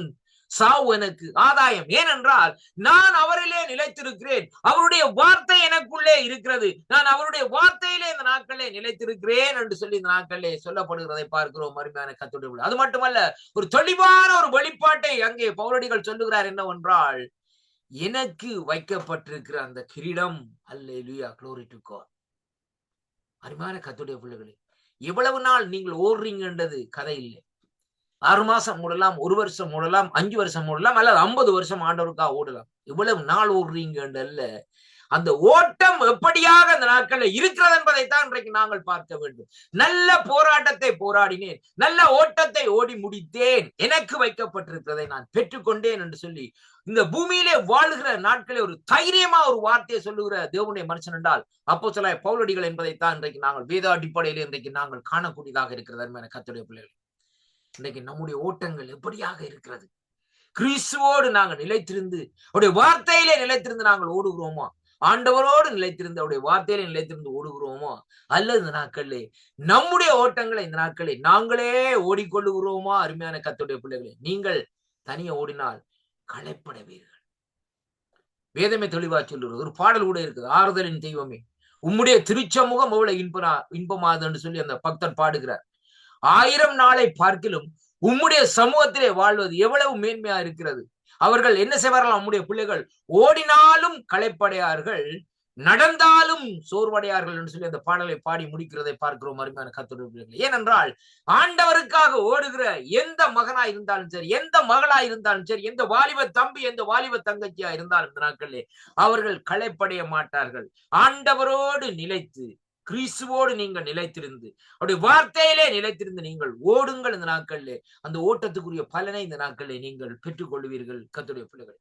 சாவு எனக்கு ஆதாயம். ஏனென்றால் நான் அவரிலே நிலைத்திருக்கிறேன், அவருடைய வார்த்தை எனக்குள்ளே இருக்கிறது, நான் அவருடைய வார்த்தையிலே இந்த நாட்களே நிலைத்திருக்கிறேன் என்று சொல்லி இந்த நாட்களே சொல்லப்படுகிறதை பார்க்கிறோம். அருமையான கர்த்தருடைய, அது மட்டுமல்ல, ஒரு தெளிவான ஒரு வெளிப்பாட்டை அங்கே பவுலடிகள் சொல்லுகிறார். என்னவென்றால், எனக்கு வைக்கப்பட்டிருக்கிற அந்த கிரீடம், அல்லேலூயா, glory to God. அருமையான கர்த்தருடைய பிள்ளைகளே, எவ்வளவு நாள் நீங்கள் ஓடுறீங்கன்றது கதை இல்லை. 6 மாசம் ஓடலாம், 1 வருஷம் ஓடலாம், 5 வருஷம் ஓடலாம், அல்லது 50 வருஷம் ஆண்டவருக்காக ஓடலாம். இவ்வளவு நாள் ஓடுறீங்கன்றல்ல, அந்த ஓட்டம் எப்படியாக அந்த நாட்கள்ல இருக்கிறது என்பதைத்தான் இன்றைக்கு நாங்கள் பார்க்க வேண்டும். நல்ல போராட்டத்தை போராடினேன், நல்ல ஓட்டத்தை ஓடி முடித்தேன், எனக்கு வைக்கப்பட்டிருக்கிறதை நான் பெற்றுக்கொண்டேன் என்று சொல்லி இந்த பூமியிலே வாழுகிற நாட்களே ஒரு தைரியமா ஒரு வார்த்தையை சொல்லுகிற தேவனுடைய மனுஷன் என்றால் அப்போஸ்தலனாகிய பவுலடிகள் என்பதைத்தான் இன்றைக்கு நாங்கள் வேத அடிப்படையிலே இன்றைக்கு நாங்கள் காணக்கூடியதாக இருக்கிறது. அருமையான கர்த்தருடைய பிள்ளைகள், இன்றைக்கு நம்முடைய ஓட்டங்கள் எப்படியாக இருக்கிறது? கிறிஸ்துவோடு நாங்கள் நிலைத்திருந்து அவருடைய வார்த்தையிலே நிலைத்திருந்து நாங்கள் ஓடுகிறோமா? ஆண்டவரோடு நிலைத்திருந்து அவருடைய வார்த்தையில நிலைத்திருந்து ஓடுகிறோமோ, அல்லது இந்த நாட்களிலே நம்முடைய ஓட்டங்களை இந்த நாட்களை நாங்களே ஓடிக்கொள்ளுகிறோமா? அருமையான கர்த்தருடைய பிள்ளைகளே, நீங்கள் தனியே ஓடினால் களைப்படைவீர்கள். வேதமே தெளிவா சொல்லுறது. ஒரு பாடல் கூட இருக்குது, ஆறுதலின் தெய்வமே உம்முடைய திருச்சமூகம் எவ்வளவு இன்பமாது என்று சொல்லி அந்த பக்தர் பாடுகிறார். 1000 நாளை பார்க்கிலும் உம்முடைய சமூகத்திலே வாழ்வது எவ்வளவு மேன்மையா இருக்கிறது. அவர்கள் என்ன செய்வார்கள்? நம்முடைய பிள்ளைகள் ஓடினாலும் களைப்படையார்கள், நடந்தாலும் சோர்வடையார்கள் என்று சொல்லி அந்த பாடலை பாடி முடிக்கிறதை பார்க்கிறோம் அருமையான கர்த்தருடைய பிள்ளைகளே. ஏனென்றால் ஆண்டவருக்காக ஓடுகிற எந்த மகனா இருந்தாலும் சரி, எந்த மகளா இருந்தாலும் சரி, எந்த வாலிப தம்பி, எந்த வாலிப தங்கச்சியா இருந்தாலும் இந்த நாட்களிலே அவர்கள் களைப்படைய மாட்டார்கள். ஆண்டவரோடு நிலைத்து, கிறிஸ்துவோடு நீங்கள் நிலைத்திருந்து, அவருடைய வார்த்தையிலே நிலைத்திருந்து நீங்கள் ஓடுங்கள். இந்த நாட்களிலே அந்த ஓட்டத்துக்குரிய பலனை இந்த நாட்களிலே நீங்கள் பெற்றுக் கொள்வீர்கள் கர்த்தருடைய பிள்ளைகள்.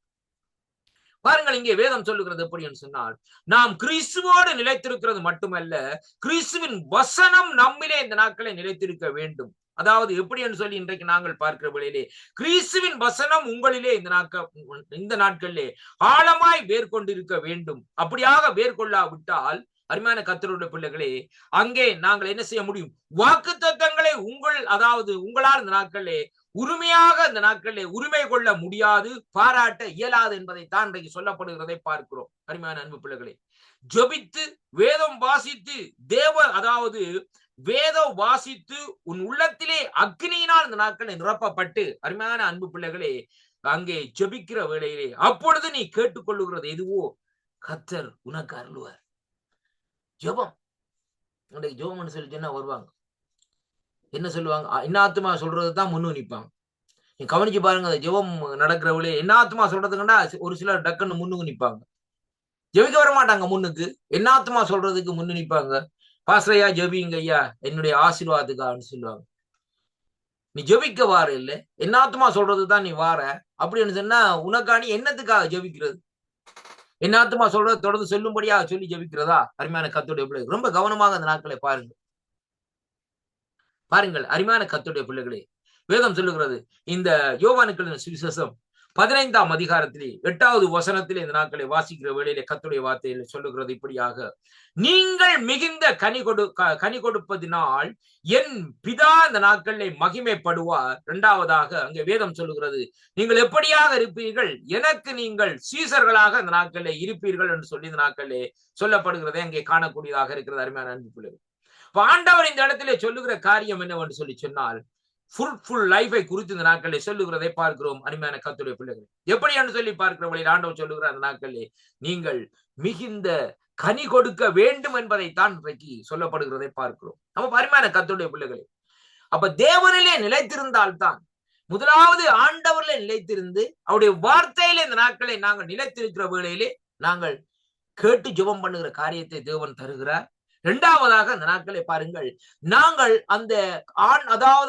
பாருங்கள், இங்கே வேதம் சொல்லுகிறது எப்படி என்று சொன்னால், நாம் கிறிஸ்துவோடு நிலைத்திருக்கிறது மட்டுமல்ல, கிறிஸ்துவின் வசனம் நம்மிலே இந்த நாட்களை நிலைத்திருக்க வேண்டும். அதாவது எப்படி என்று சொல்லி இன்றைக்கு நாங்கள் பார்க்கிற வேளையிலே கிறிஸ்துவின் வசனம் உங்களிலே இந்த நாட்களிலே ஆழமாய் வேர் கொண்டிருக்க வேண்டும். அப்படியாக வேர் கொள்ளாவிட்டால் அருமையான கர்த்தருடைய பிள்ளைகளே, அங்கே நாங்கள் என்ன செய்ய முடியும்? வாக்குத்தத்தங்களை உங்களால் இந்த நாட்களிலே உரிமையாக இந்த நாட்களிலே உரிமை கொள்ள முடியாது, பாராட்ட இயலாது என்பதை தான் இன்றைக்கு சொல்லப்படுகிறதை பார்க்கிறோம். அருமையான அன்பு பிள்ளைகளே, ஜெபித்து வேதம் வாசித்து வேதம் வாசித்து உன் உள்ளத்திலே அக்னியினால் இந்த நாட்களை நிரப்பப்பட்டு அருமையான அன்பு பிள்ளைகளே அங்கே ஜெபிக்கிற வேளையிலே அப்பொழுது நீ கேட்டுக்கொள்ளுகிறது எதுவோ கர்த்தர் உனக்கு அருளுவார். ஜெபம் ஜெபம்னு சொல்லி சொன்னா வருவாங்க, என்ன சொல்லுவாங்க? என்ன ஆத்துமா சொல்றதுதான் முன்னு நிற்பாங்க. நீ கவனிச்சு பாருங்க, அந்த ஜெபம் நடக்கிற வேலையை என்ன ஆத்துமா சொல்றதுக்குன்னா ஒரு சிலர் டக்குன்னு முன்னுக்கு நிற்பாங்க, ஜெபிக்க வர மாட்டாங்க. முன்னுக்கு என்ன ஆத்துமா சொல்றதுக்கு முன்னு நிற்பாங்க. பாஸ்ரையா ஜெபிங்க ஐயா என்னுடைய ஆசீர்வாதத்துக்கான்னு சொல்லுவாங்க. நீ ஜெபிக்க வார இல்லை, என்ன ஆத்துமா சொல்றதுதான் நீ வார அப்படின்னு சொன்னா உனக்காணி என்னத்துக்காக ஜெபிக்கிறது? என்ன ஆத்துமா சொல்றது தொடர்ந்து சொல்லும்படியா சொல்லி ஜெபிக்கிறதா? அருமையான கர்த்தருடைய பிள்ளைகள் ரொம்ப கவனமாக அந்த நாட்களை பாருங்கள் அருமையான கர்த்தருடைய பிள்ளைகளே, வேதம் சொல்லுகிறது இந்த யோவானுக்கு சுவிசேஷம் 15ஆம் அதிகாரத்திலே 8வது வசனத்திலே இந்த நாட்களை வாசிக்கிற வேளையிலே கர்த்தருடைய வார்த்தையில சொல்லுகிறது இப்படியாக, நீங்கள் மிகுந்த கனி கொடுப்பதினால் என் பிதா இந்த நாட்களிலே மகிமைப்படுவார். 2வதாக அங்கே வேதம் சொல்லுகிறது, நீங்கள் எப்படியாக இருப்பீர்கள்? எனக்கு நீங்கள் சீசர்களாக இந்த நாட்களிலே இருப்பீர்கள் என்று சொல்லி இந்த நாட்களிலே சொல்லப்படுகிறதை அங்கே காணக்கூடியதாக இருக்கிறது. அருமையான அன்பு பிள்ளைகள், ஆண்டவர் இந்த இடத்திலே சொல்லுகிற காரியம் என்னவென்று சொல்லி சொன்னால், ஃப்ரூட்ஃபுல் லைஃபை குறித்து இந்த நாட்களை சொல்லுகிறதை பார்க்கிறோம். அருமையான கர்த்தருடைய பிள்ளைகள், எப்படி என்று சொல்லி பார்க்கிற வழியில் ஆண்டவர் சொல்லுகிற அந்த நாட்களிலே நீங்கள் மிகுந்த கனி கொடுக்க வேண்டும் என்பதைத்தான் இன்றைக்கு சொல்லப்படுகிறதை பார்க்கிறோம். நம்ம அருமையான கர்த்தருடைய பிள்ளைகளே, அப்ப தேவனிலே நிலைத்திருந்தால்தான், முதலாவது ஆண்டவரிலே நிலைத்திருந்து அவருடைய வார்த்தையிலே இந்த நாட்களை நாங்கள் நிலைத்திருக்கிற வேளையிலே நாங்கள் கேட்டு ஜெபம் பண்ணுகிற காரியத்தை தேவன் தருகிறார். 2வதாக அந்த நாட்களை பாருங்கள், நாங்கள் அந்த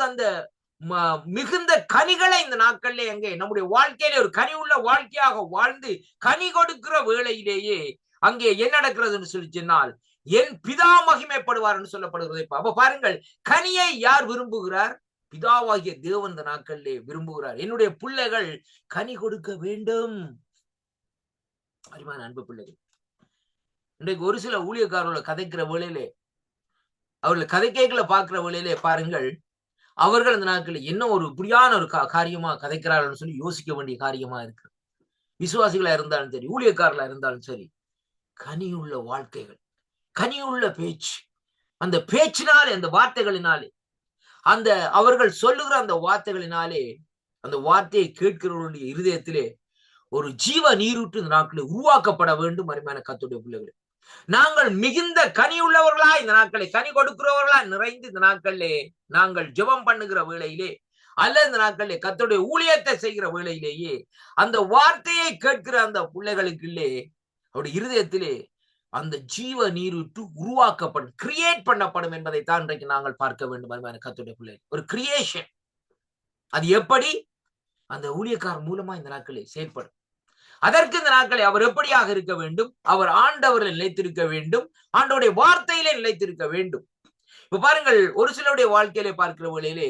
அந்த மிகுந்த கனிகளை இந்த நாட்களிலே அங்கே நம்முடைய வாழ்க்கையிலே ஒரு கனி உள்ள வாழ்க்கையாக வாழ்ந்து கனி கொடுக்கிற வேளையிலேயே அங்கே என்ன நடக்கிறதுன்னு சொல்லி சொன்னால் என் பிதா மகிமைப்படுவார் என்று சொல்லப்படுகிறது. அப்ப பாருங்கள், கனியை யார் விரும்புகிறார்? பிதாவாகிய தேவன் இந்த நாட்களிலே விரும்புகிறார். என்னுடைய பிள்ளைகள் கனி கொடுக்க வேண்டும். அருமையான அன்பு பிள்ளைகள், இன்றைக்கு ஒரு சில ஊழியக்காரர்களை கதைக்கிற வேளையிலே, அவர்களை கதைக்கைகளை பார்க்கிற வேளையிலே பாருங்கள், அவர்கள் இந்த நாட்களில் என்ன ஒரு இப்படியான ஒரு காரியமா கதைக்கிறார்கள் சொல்லி யோசிக்க வேண்டிய காரியமா இருக்கு. விசுவாசிகளா இருந்தாலும் சரி, ஊழியக்காரர்களா இருந்தாலும் சரி, கனியுள்ள வாழ்க்கைகள், கனியுள்ள பேச்சு, அந்த பேச்சினாலே, அந்த வார்த்தைகளினாலே, அந்த அவர்கள் சொல்லுகிற அந்த வார்த்தைகளினாலே, அந்த வார்த்தையை கேட்கிறவர்களுடைய இருதயத்திலே ஒரு ஜீவ நீரூற்று இந்த நாட்களில் உருவாக்கப்பட வேண்டும். அருமையான கர்த்தருடைய பிள்ளைகளே, நாங்கள் மிகுந்த கனி உள்ளவர்களா இந்த நாட்களை கனி கொடுக்கிறவர்களா நிறைந்து இந்த நாட்களிலே நாங்கள் ஜெபம் பண்ணுகிற வேளையிலே அல்லது இந்த நாட்களிலே கர்த்தருடைய ஊழியத்தை செய்கிற வேளையிலேயே அந்த வார்த்தையை கேட்கிற அந்த பிள்ளைகளுக்குள்ளே அவருடைய இருதயத்திலே அந்த ஜீவ நீரூற்று உருவாக்கப்படும், கிரியேட் பண்ணப்படும் என்பதைத்தான் இன்றைக்கு நாங்கள் பார்க்க வேண்டும். அருமையான கர்த்தருடைய பிள்ளைகள், ஒரு கிரியேஷன். அது எப்படி? அந்த ஊழியக்காரர் மூலமா இந்த நாட்களில் செயல்படும். அதற்கு இந்த நாட்களை அவர் எப்படியாக இருக்க வேண்டும்? அவர் ஆண்டவரில் நிலைத்திருக்க வேண்டும், ஆண்டவருடைய வார்த்தையிலே நிலைத்திருக்க வேண்டும். இப்ப பாருங்கள், ஒரு சிலருடைய வாழ்க்கையிலே பார்க்கிற வேளையிலே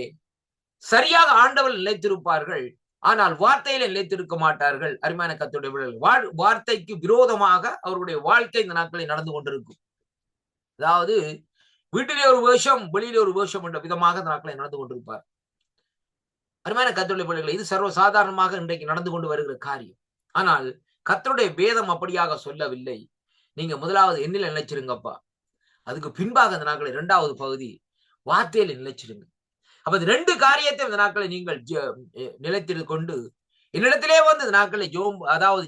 சரியாக ஆண்டவரில் நிலைத்திருப்பார்கள், ஆனால் வார்த்தையில நிலைத்திருக்க மாட்டார்கள். அருமையான கர்த்தருடைய பிள்ளைகள், வார்த்தைக்கு விரோதமாக அவர்களுடைய வாழ்க்கை இந்த நாட்களில் நடந்து கொண்டிருக்கும். அதாவது வீட்டிலே ஒரு வேஷம், வெளியிலே ஒரு வேஷம் என்ற விதமாக இந்த நாட்களை நடந்து கொண்டிருப்பார். அருமையான கர்த்தருடைய பிள்ளைகளை, இது சர்வ சாதாரணமாக இன்றைக்கு நடந்து கொண்டு வருகிற காரியம். ஆனால் கர்த்தருடைய வேதம் அப்படியாக சொல்லவில்லை. நீங்க முதலாவது எண்ணில நிலைச்சிருங்கப்பா, அதுக்கு பின்பாக இந்த நாட்களை 2வது பகுதி வார்த்தையில நிலைச்சிருங்க. அப்ப இந்த 2 காரியத்தை இந்த நாட்களை நீங்கள் நிலைத்திருந்து கொண்டு என்னிடத்திலே வந்து இந்த நாட்களை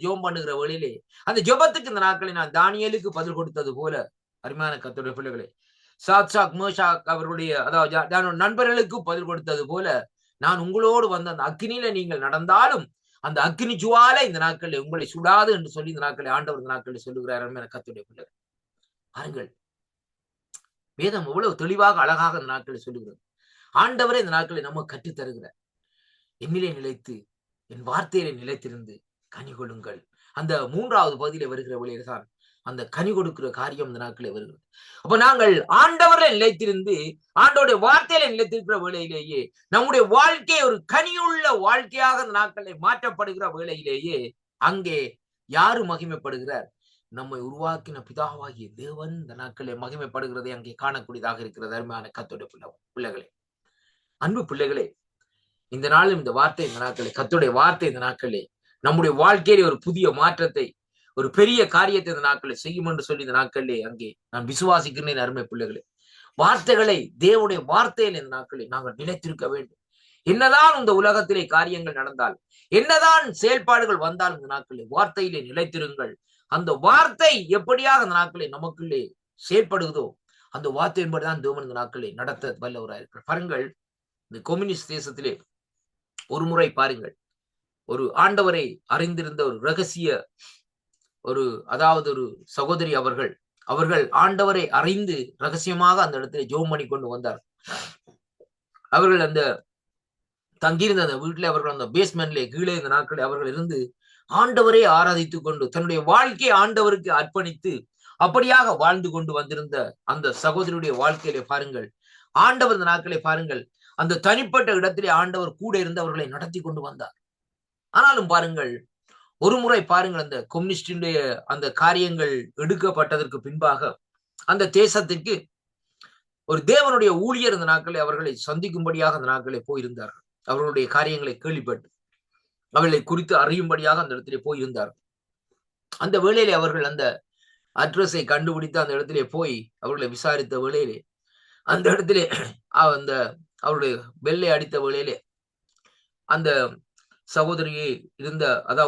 ஜோம் பண்ணுகிற வழியிலே அந்த ஜெபத்துக்கு இந்த நாட்களை நான் தானியேலுக்கு பதில் கொடுத்தது போல, அருமையான கர்த்தருடைய பிள்ளைகளே, சாத்சாக் மேஷாக் அவர்களுடைய அதாவது நண்பர்களுக்கு பதில் கொடுத்தது போல, நான் உங்களோடு வந்த அந்த அக்கினியில நீங்கள் நடந்தாலும் அந்த அக்கினி ஜுவாலை இந்த நாட்களில் உங்களை சுடாது என்று சொல்லி இந்த நாட்களை ஆண்டவர் இந்த நாட்களில் சொல்லுகிறார். அருமையான கர்த்தருடைய பிள்ளைகள், பாருங்கள் வேதம் எவ்வளவு தெளிவாக அழகாக இந்த நாட்களில் சொல்லுகிறது. ஆண்டவரே இந்த நாட்களை நமக்கு கற்றுத் தருகிறார். என்னிலே நிலைத்து என் வார்த்தையிலே நிலைத்திருந்து கனி கொடுங்கள். அந்த 3வது பகுதியில வருகிற வழியில தான் அந்த கனி கொடுக்கிற காரியம் இந்த நாட்களே வருகிறது. அப்ப நாங்கள் ஆண்டவரை நிலைத்திருந்து ஆண்டவருடைய வார்த்தையில நிலைத்திருக்கிற வேளையிலேயே நம்முடைய வாழ்க்கை ஒரு கனியுள்ள வாழ்க்கையாக இந்த நாட்களில் மாற்றப்படுகிற வேளையிலேயே அங்கே யாரு மகிமைப்படுகிறார்? நம்மை உருவாக்கின பிதாவாகிய தேவன் இந்த நாட்களில் மகிமைப்படுகிறதை அங்கே காணக்கூடியதாக இருக்கிறது. அருமையான கர்த்தருடைய பிள்ளைகளே, அன்பு பிள்ளைகளே, இந்த நாளும் இந்த வார்த்தை இந்த நாட்களே, கர்த்தருடைய வார்த்தை இந்த நாட்களே நம்முடைய வாழ்க்கையிலே ஒரு புதிய மாற்றத்தை, ஒரு பெரிய காரியத்தை இந்த நாட்களில் செய்யும் என்று சொல்லி இந்த நாட்களிலே அங்கே நான் விசுவாசிக்கிறேன். அருமை பிள்ளைகளே, வார்த்தைகளை தேவனுடைய வார்த்தையில் இந்த நாட்களில் நாங்கள் நிலைத்திருக்க வேண்டும். என்னதான் இந்த உலகத்திலே காரியங்கள் நடந்தால், என்னதான் செயல்பாடுகள் வந்தால் இந்த நாட்களில் வார்த்தையிலே நிலைத்திருங்கள். அந்த வார்த்தை எப்படியாக அந்த நாட்களில் நமக்குள்ளே செயல்படுகிறதோ அந்த வார்த்தையின்படிதான் தேவன் இந்த நாட்களை நடத்த வல்லவராயிருக்கிறார். பாருங்கள், இந்த கம்யூனிஸ்ட் தேசத்திலே ஒரு முறை பாருங்கள், ஒரு ஆண்டவரை அறிந்திருந்த ஒரு ரகசிய ஒரு சகோதரி அவர்கள் ஆண்டவரை அறிந்து ரகசியமாக அந்த இடத்துல ஜெபம் பண்ணி கொண்டு வந்தார். அவர்கள் அந்த தங்கியிருந்த அந்த வீட்டிலே அவர்கள் அந்த பேஸ்மெண்ட்லே கீழே இந்த நாட்களில் அவர்கள் இருந்து ஆண்டவரை ஆராதித்துக் கொண்டு தன்னுடைய வாழ்க்கையை ஆண்டவருக்கு அர்ப்பணித்து அப்படியாக வாழ்ந்து கொண்டு வந்திருந்த அந்த சகோதரியுடைய வாழ்க்கையிலே பாருங்கள், ஆண்டவர் இந்த நாட்களை பாருங்கள், அந்த தனிப்பட்ட இடத்திலே ஆண்டவர் கூட இருந்து அவர்களை நடத்தி கொண்டு வந்தார். ஆனாலும் பாருங்கள், ஒரு முறை பாருங்கள், அந்த கம்யூனிஸ்டுடைய அந்த காரியங்கள் எடுக்கப்பட்டதற்கு பின்பாக அந்த தேசத்திற்கு ஒரு தேவனுடைய ஊழியர் இந்த நாட்களை அவர்களை சந்திக்கும்படியாக அந்த நாட்களை போயிருந்தார்கள். அவர்களுடைய காரியங்களை கேள்விப்பட்டு அவர்களை குறித்து அறியும்படியாக அந்த இடத்திலே போயிருந்தார்கள். அந்த வேளையிலே அவர்கள் அந்த அட்ரஸை கண்டுபிடித்து அந்த இடத்திலே போய் அவர்களை விசாரித்த வேளையிலே அந்த இடத்திலே அவருடைய வெள்ளை அடித்த வேளையிலே அந்த சகோதரியை இருந்த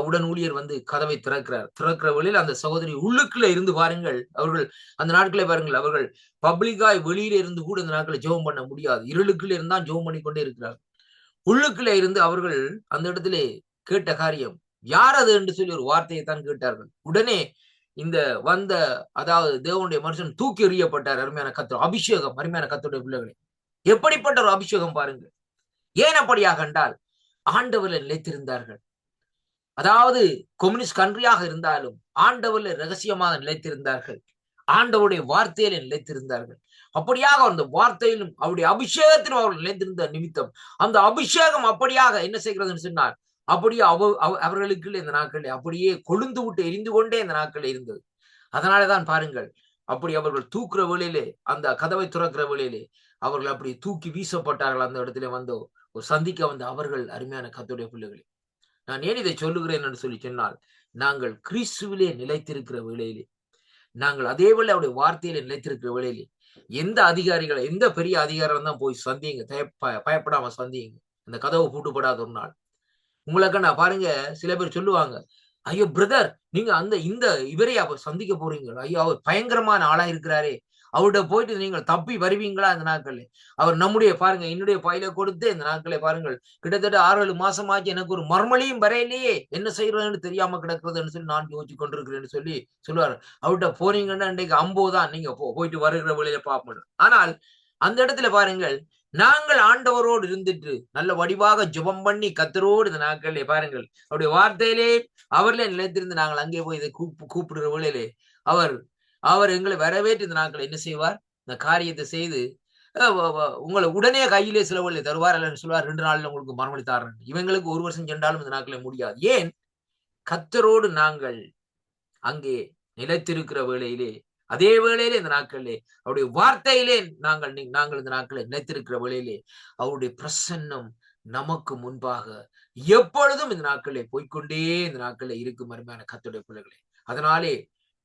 உடன் ஊழியர் வந்து கதவை திறக்கிற வேளையில் அந்த சகோதரி உள்ளுக்குள்ள இருந்து பாருங்கள், அவர்கள் அந்த நாட்களை பாருங்கள், அவர்கள் பப்ளிக்காய் வெளியில இருந்து கூட இந்த நாட்களை ஜெபம் பண்ண முடியாது. இருளுக்குள்ள இருந்தா ஜெபம் பண்ணி கொண்டே இருக்கிறார்கள். உள்ளுக்குள்ள இருந்து அவர்கள் அந்த இடத்திலே கேட்ட காரியம் யார் அது என்று சொல்லி ஒரு வார்த்தையை தான் கேட்டார்கள். உடனே இந்த வந்த தேவனுடைய மனுஷன் தூக்கி எறியப்பட்டார். அருமையான கர்த்தர் அபிஷேகம், அருமையான கர்த்தருடைய பிள்ளைகளே, எப்படிப்பட்ட ஒரு அபிஷேகம் பாருங்கள். ஏன் அப்படியாக என்றால் ஆண்டவரில் நிலைத்திருந்தார்கள். கம்யூனிஸ்ட் கண்ட்ரியாக இருந்தாலும் ஆண்டவரில் ரகசியமாக நிலைத்திருந்தார்கள். ஆண்டவருடைய வார்த்தையில நிலைத்திருந்தார்கள். அப்படியாக அந்த வார்த்தையிலும் அவருடைய அபிஷேகத்திலும் அவர்கள் நிலைத்திருந்த நிமித்தம் அந்த அபிஷேகம் அப்படியாக என்ன செய்கிறதுன்னு சொன்னார், அப்படியே அவர்களுக்கு இந்த நாட்களில் அப்படியே கொழுந்து விட்டு எரிந்து கொண்டே இந்த நாட்களில் இருந்தது. அதனாலதான் பாருங்கள், அப்படி அவர்கள் தூக்குற வேளையிலே, அந்த கதவை துறக்கிற வேளையிலே அவர்கள் அப்படி தூக்கி வீசப்பட்டார்கள். அந்த இடத்துல வந்து ஒரு சந்திக்க வந்த அவர்கள், அருமையான கர்த்தருடைய பிள்ளைகளே, நான் ஏன் இதை சொல்லுகிறேன் என்று சொல்லி சொன்னால், நாங்கள் கிறிஸ்துவிலே நிலைத்திருக்கிற வேளையிலே, நாங்கள் அதே வேளை அவருடைய வார்த்தையில நிலைத்திருக்கிற வேளையிலே எந்த அதிகாரிகளை, எந்த பெரிய அதிகாரம் தான் போய் சந்திங்க, பயப்படாம சந்திங்க. அந்த கதவு பூட்டுப்படாத ஒரு நாள் உங்களுக்கு நான் பாருங்க, சில பேர் சொல்லுவாங்க, ஐயோ பிரதர், நீங்க இந்த இவரை அவர் சந்திக்க போறீங்க, ஐயோ அவர் பயங்கரமான ஆளா இருக்கிறாரே, அவர்கிட்ட போயிட்டு நீங்கள் தப்பி வருவீங்களா? இந்த நாட்கள் அவர் நம்முடைய பாருங்க என்னுடைய பையில கொடுத்து இந்த நாட்களை பாருங்கள், கிட்டத்தட்ட 6-7 மாசமாச்சு, எனக்கு ஒரு மர்மலையும் வரையிலேயே என்ன செய்யறதுன்னு தெரியாம கிடக்குறதுன்னு சொல்லி நான் யோசிச்சு கொண்டிருக்கிறேன்னு சொல்லி சொல்லுவார். அவர்கிட்ட போறீங்கன்னா இன்றைக்கு 50 தான் நீங்க போயிட்டு வருகிற வழியில பார்ப்போம். ஆனால் அந்த இடத்துல பாருங்கள், நாங்கள் ஆண்டவரோடு இருந்துட்டு நல்ல வடிவாக ஜெபம் பண்ணி கர்த்தரோடு இந்த நாட்களிலே பாருங்கள் அவருடைய வார்த்தையிலே அவர்களே நிலைத்திருந்து நாங்கள் அங்கே போய் இதை கூப்பிடுகிற வேளையிலே அவர் எங்களை வரவேற்று இந்த நாட்களை என்ன செய்வார், இந்த காரியத்தை செய்து உங்களை உடனே கையிலே சிலவழியை தருவார், இல்லைன்னு சொல்லுவார் 2 நாள்ல உங்களுக்கு மறுமொழி. இவங்களுக்கு 1 வருஷம் சென்றாலும் இந்த நாட்களே முடியாது. ஏன்? கர்த்தரோடு நாங்கள் அங்கே நிலைத்திருக்கிற வேளையிலே, அதே வேளையிலே இந்த நாட்களிலே அவருடைய வார்த்தையிலே நாங்கள் இந்த நாட்களை நிலைத்திருக்கிற வேளையிலே அவருடைய பிரசன்னம் நமக்கு முன்பாக எப்பொழுதும் இந்த நாட்களிலே போய்கொண்டே இந்த நாட்களில் இருக்கும் அருமையான கர்த்தருடைய பிள்ளைகளே. அதனாலே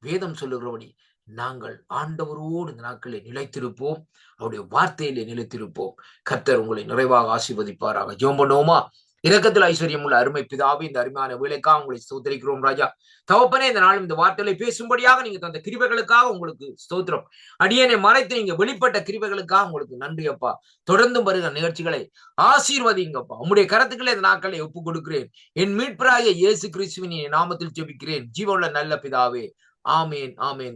வேதம் சொல்லுகிறபடி நாங்கள் ஆண்டவரோடு இந்த நாட்களில் நிலைத்திருப்போம், அவருடைய வார்த்தையிலே நிலைத்திருப்போம். கர்த்தர் உங்களை நிறைவாக ஆசீர்வதிப்பாராக. ஜெபம் பண்ணுவோமா? இரக்கத்தில் ஐஸ்வர்யம் உள்ள அருமை பிதாவே, இந்த அருமையான வேலைக்காக உங்களை ஸ்தோத்திரிக்கிறோம் ராஜா. தகப்பனே, இந்த நாளும் இந்த வார்த்தைகளை பேசும்படியாக நீங்க தந்த கிருபைகளுக்காக உங்களுக்கு ஸ்தோத்திரம். அடியனை மறைத்து நீங்க வெளிப்பட்ட கிருபைகளுக்காக உங்களுக்கு நன்றி அப்பா. தொடர்ந்து வருகிற நிகழ்ச்சிகளை ஆசீர்வதிங்கப்பா. உங்களுடைய கருத்துக்களை இந்த நாட்களை ஒப்புக் கொடுக்கிறேன். என் மீட்பராகிய இயேசு கிறிஸ்துவின் நாமத்தில் ஜெபிக்கிறேன், ஜீவனுள்ள நல்ல பிதாவே. ஆமேன், ஆமேன்.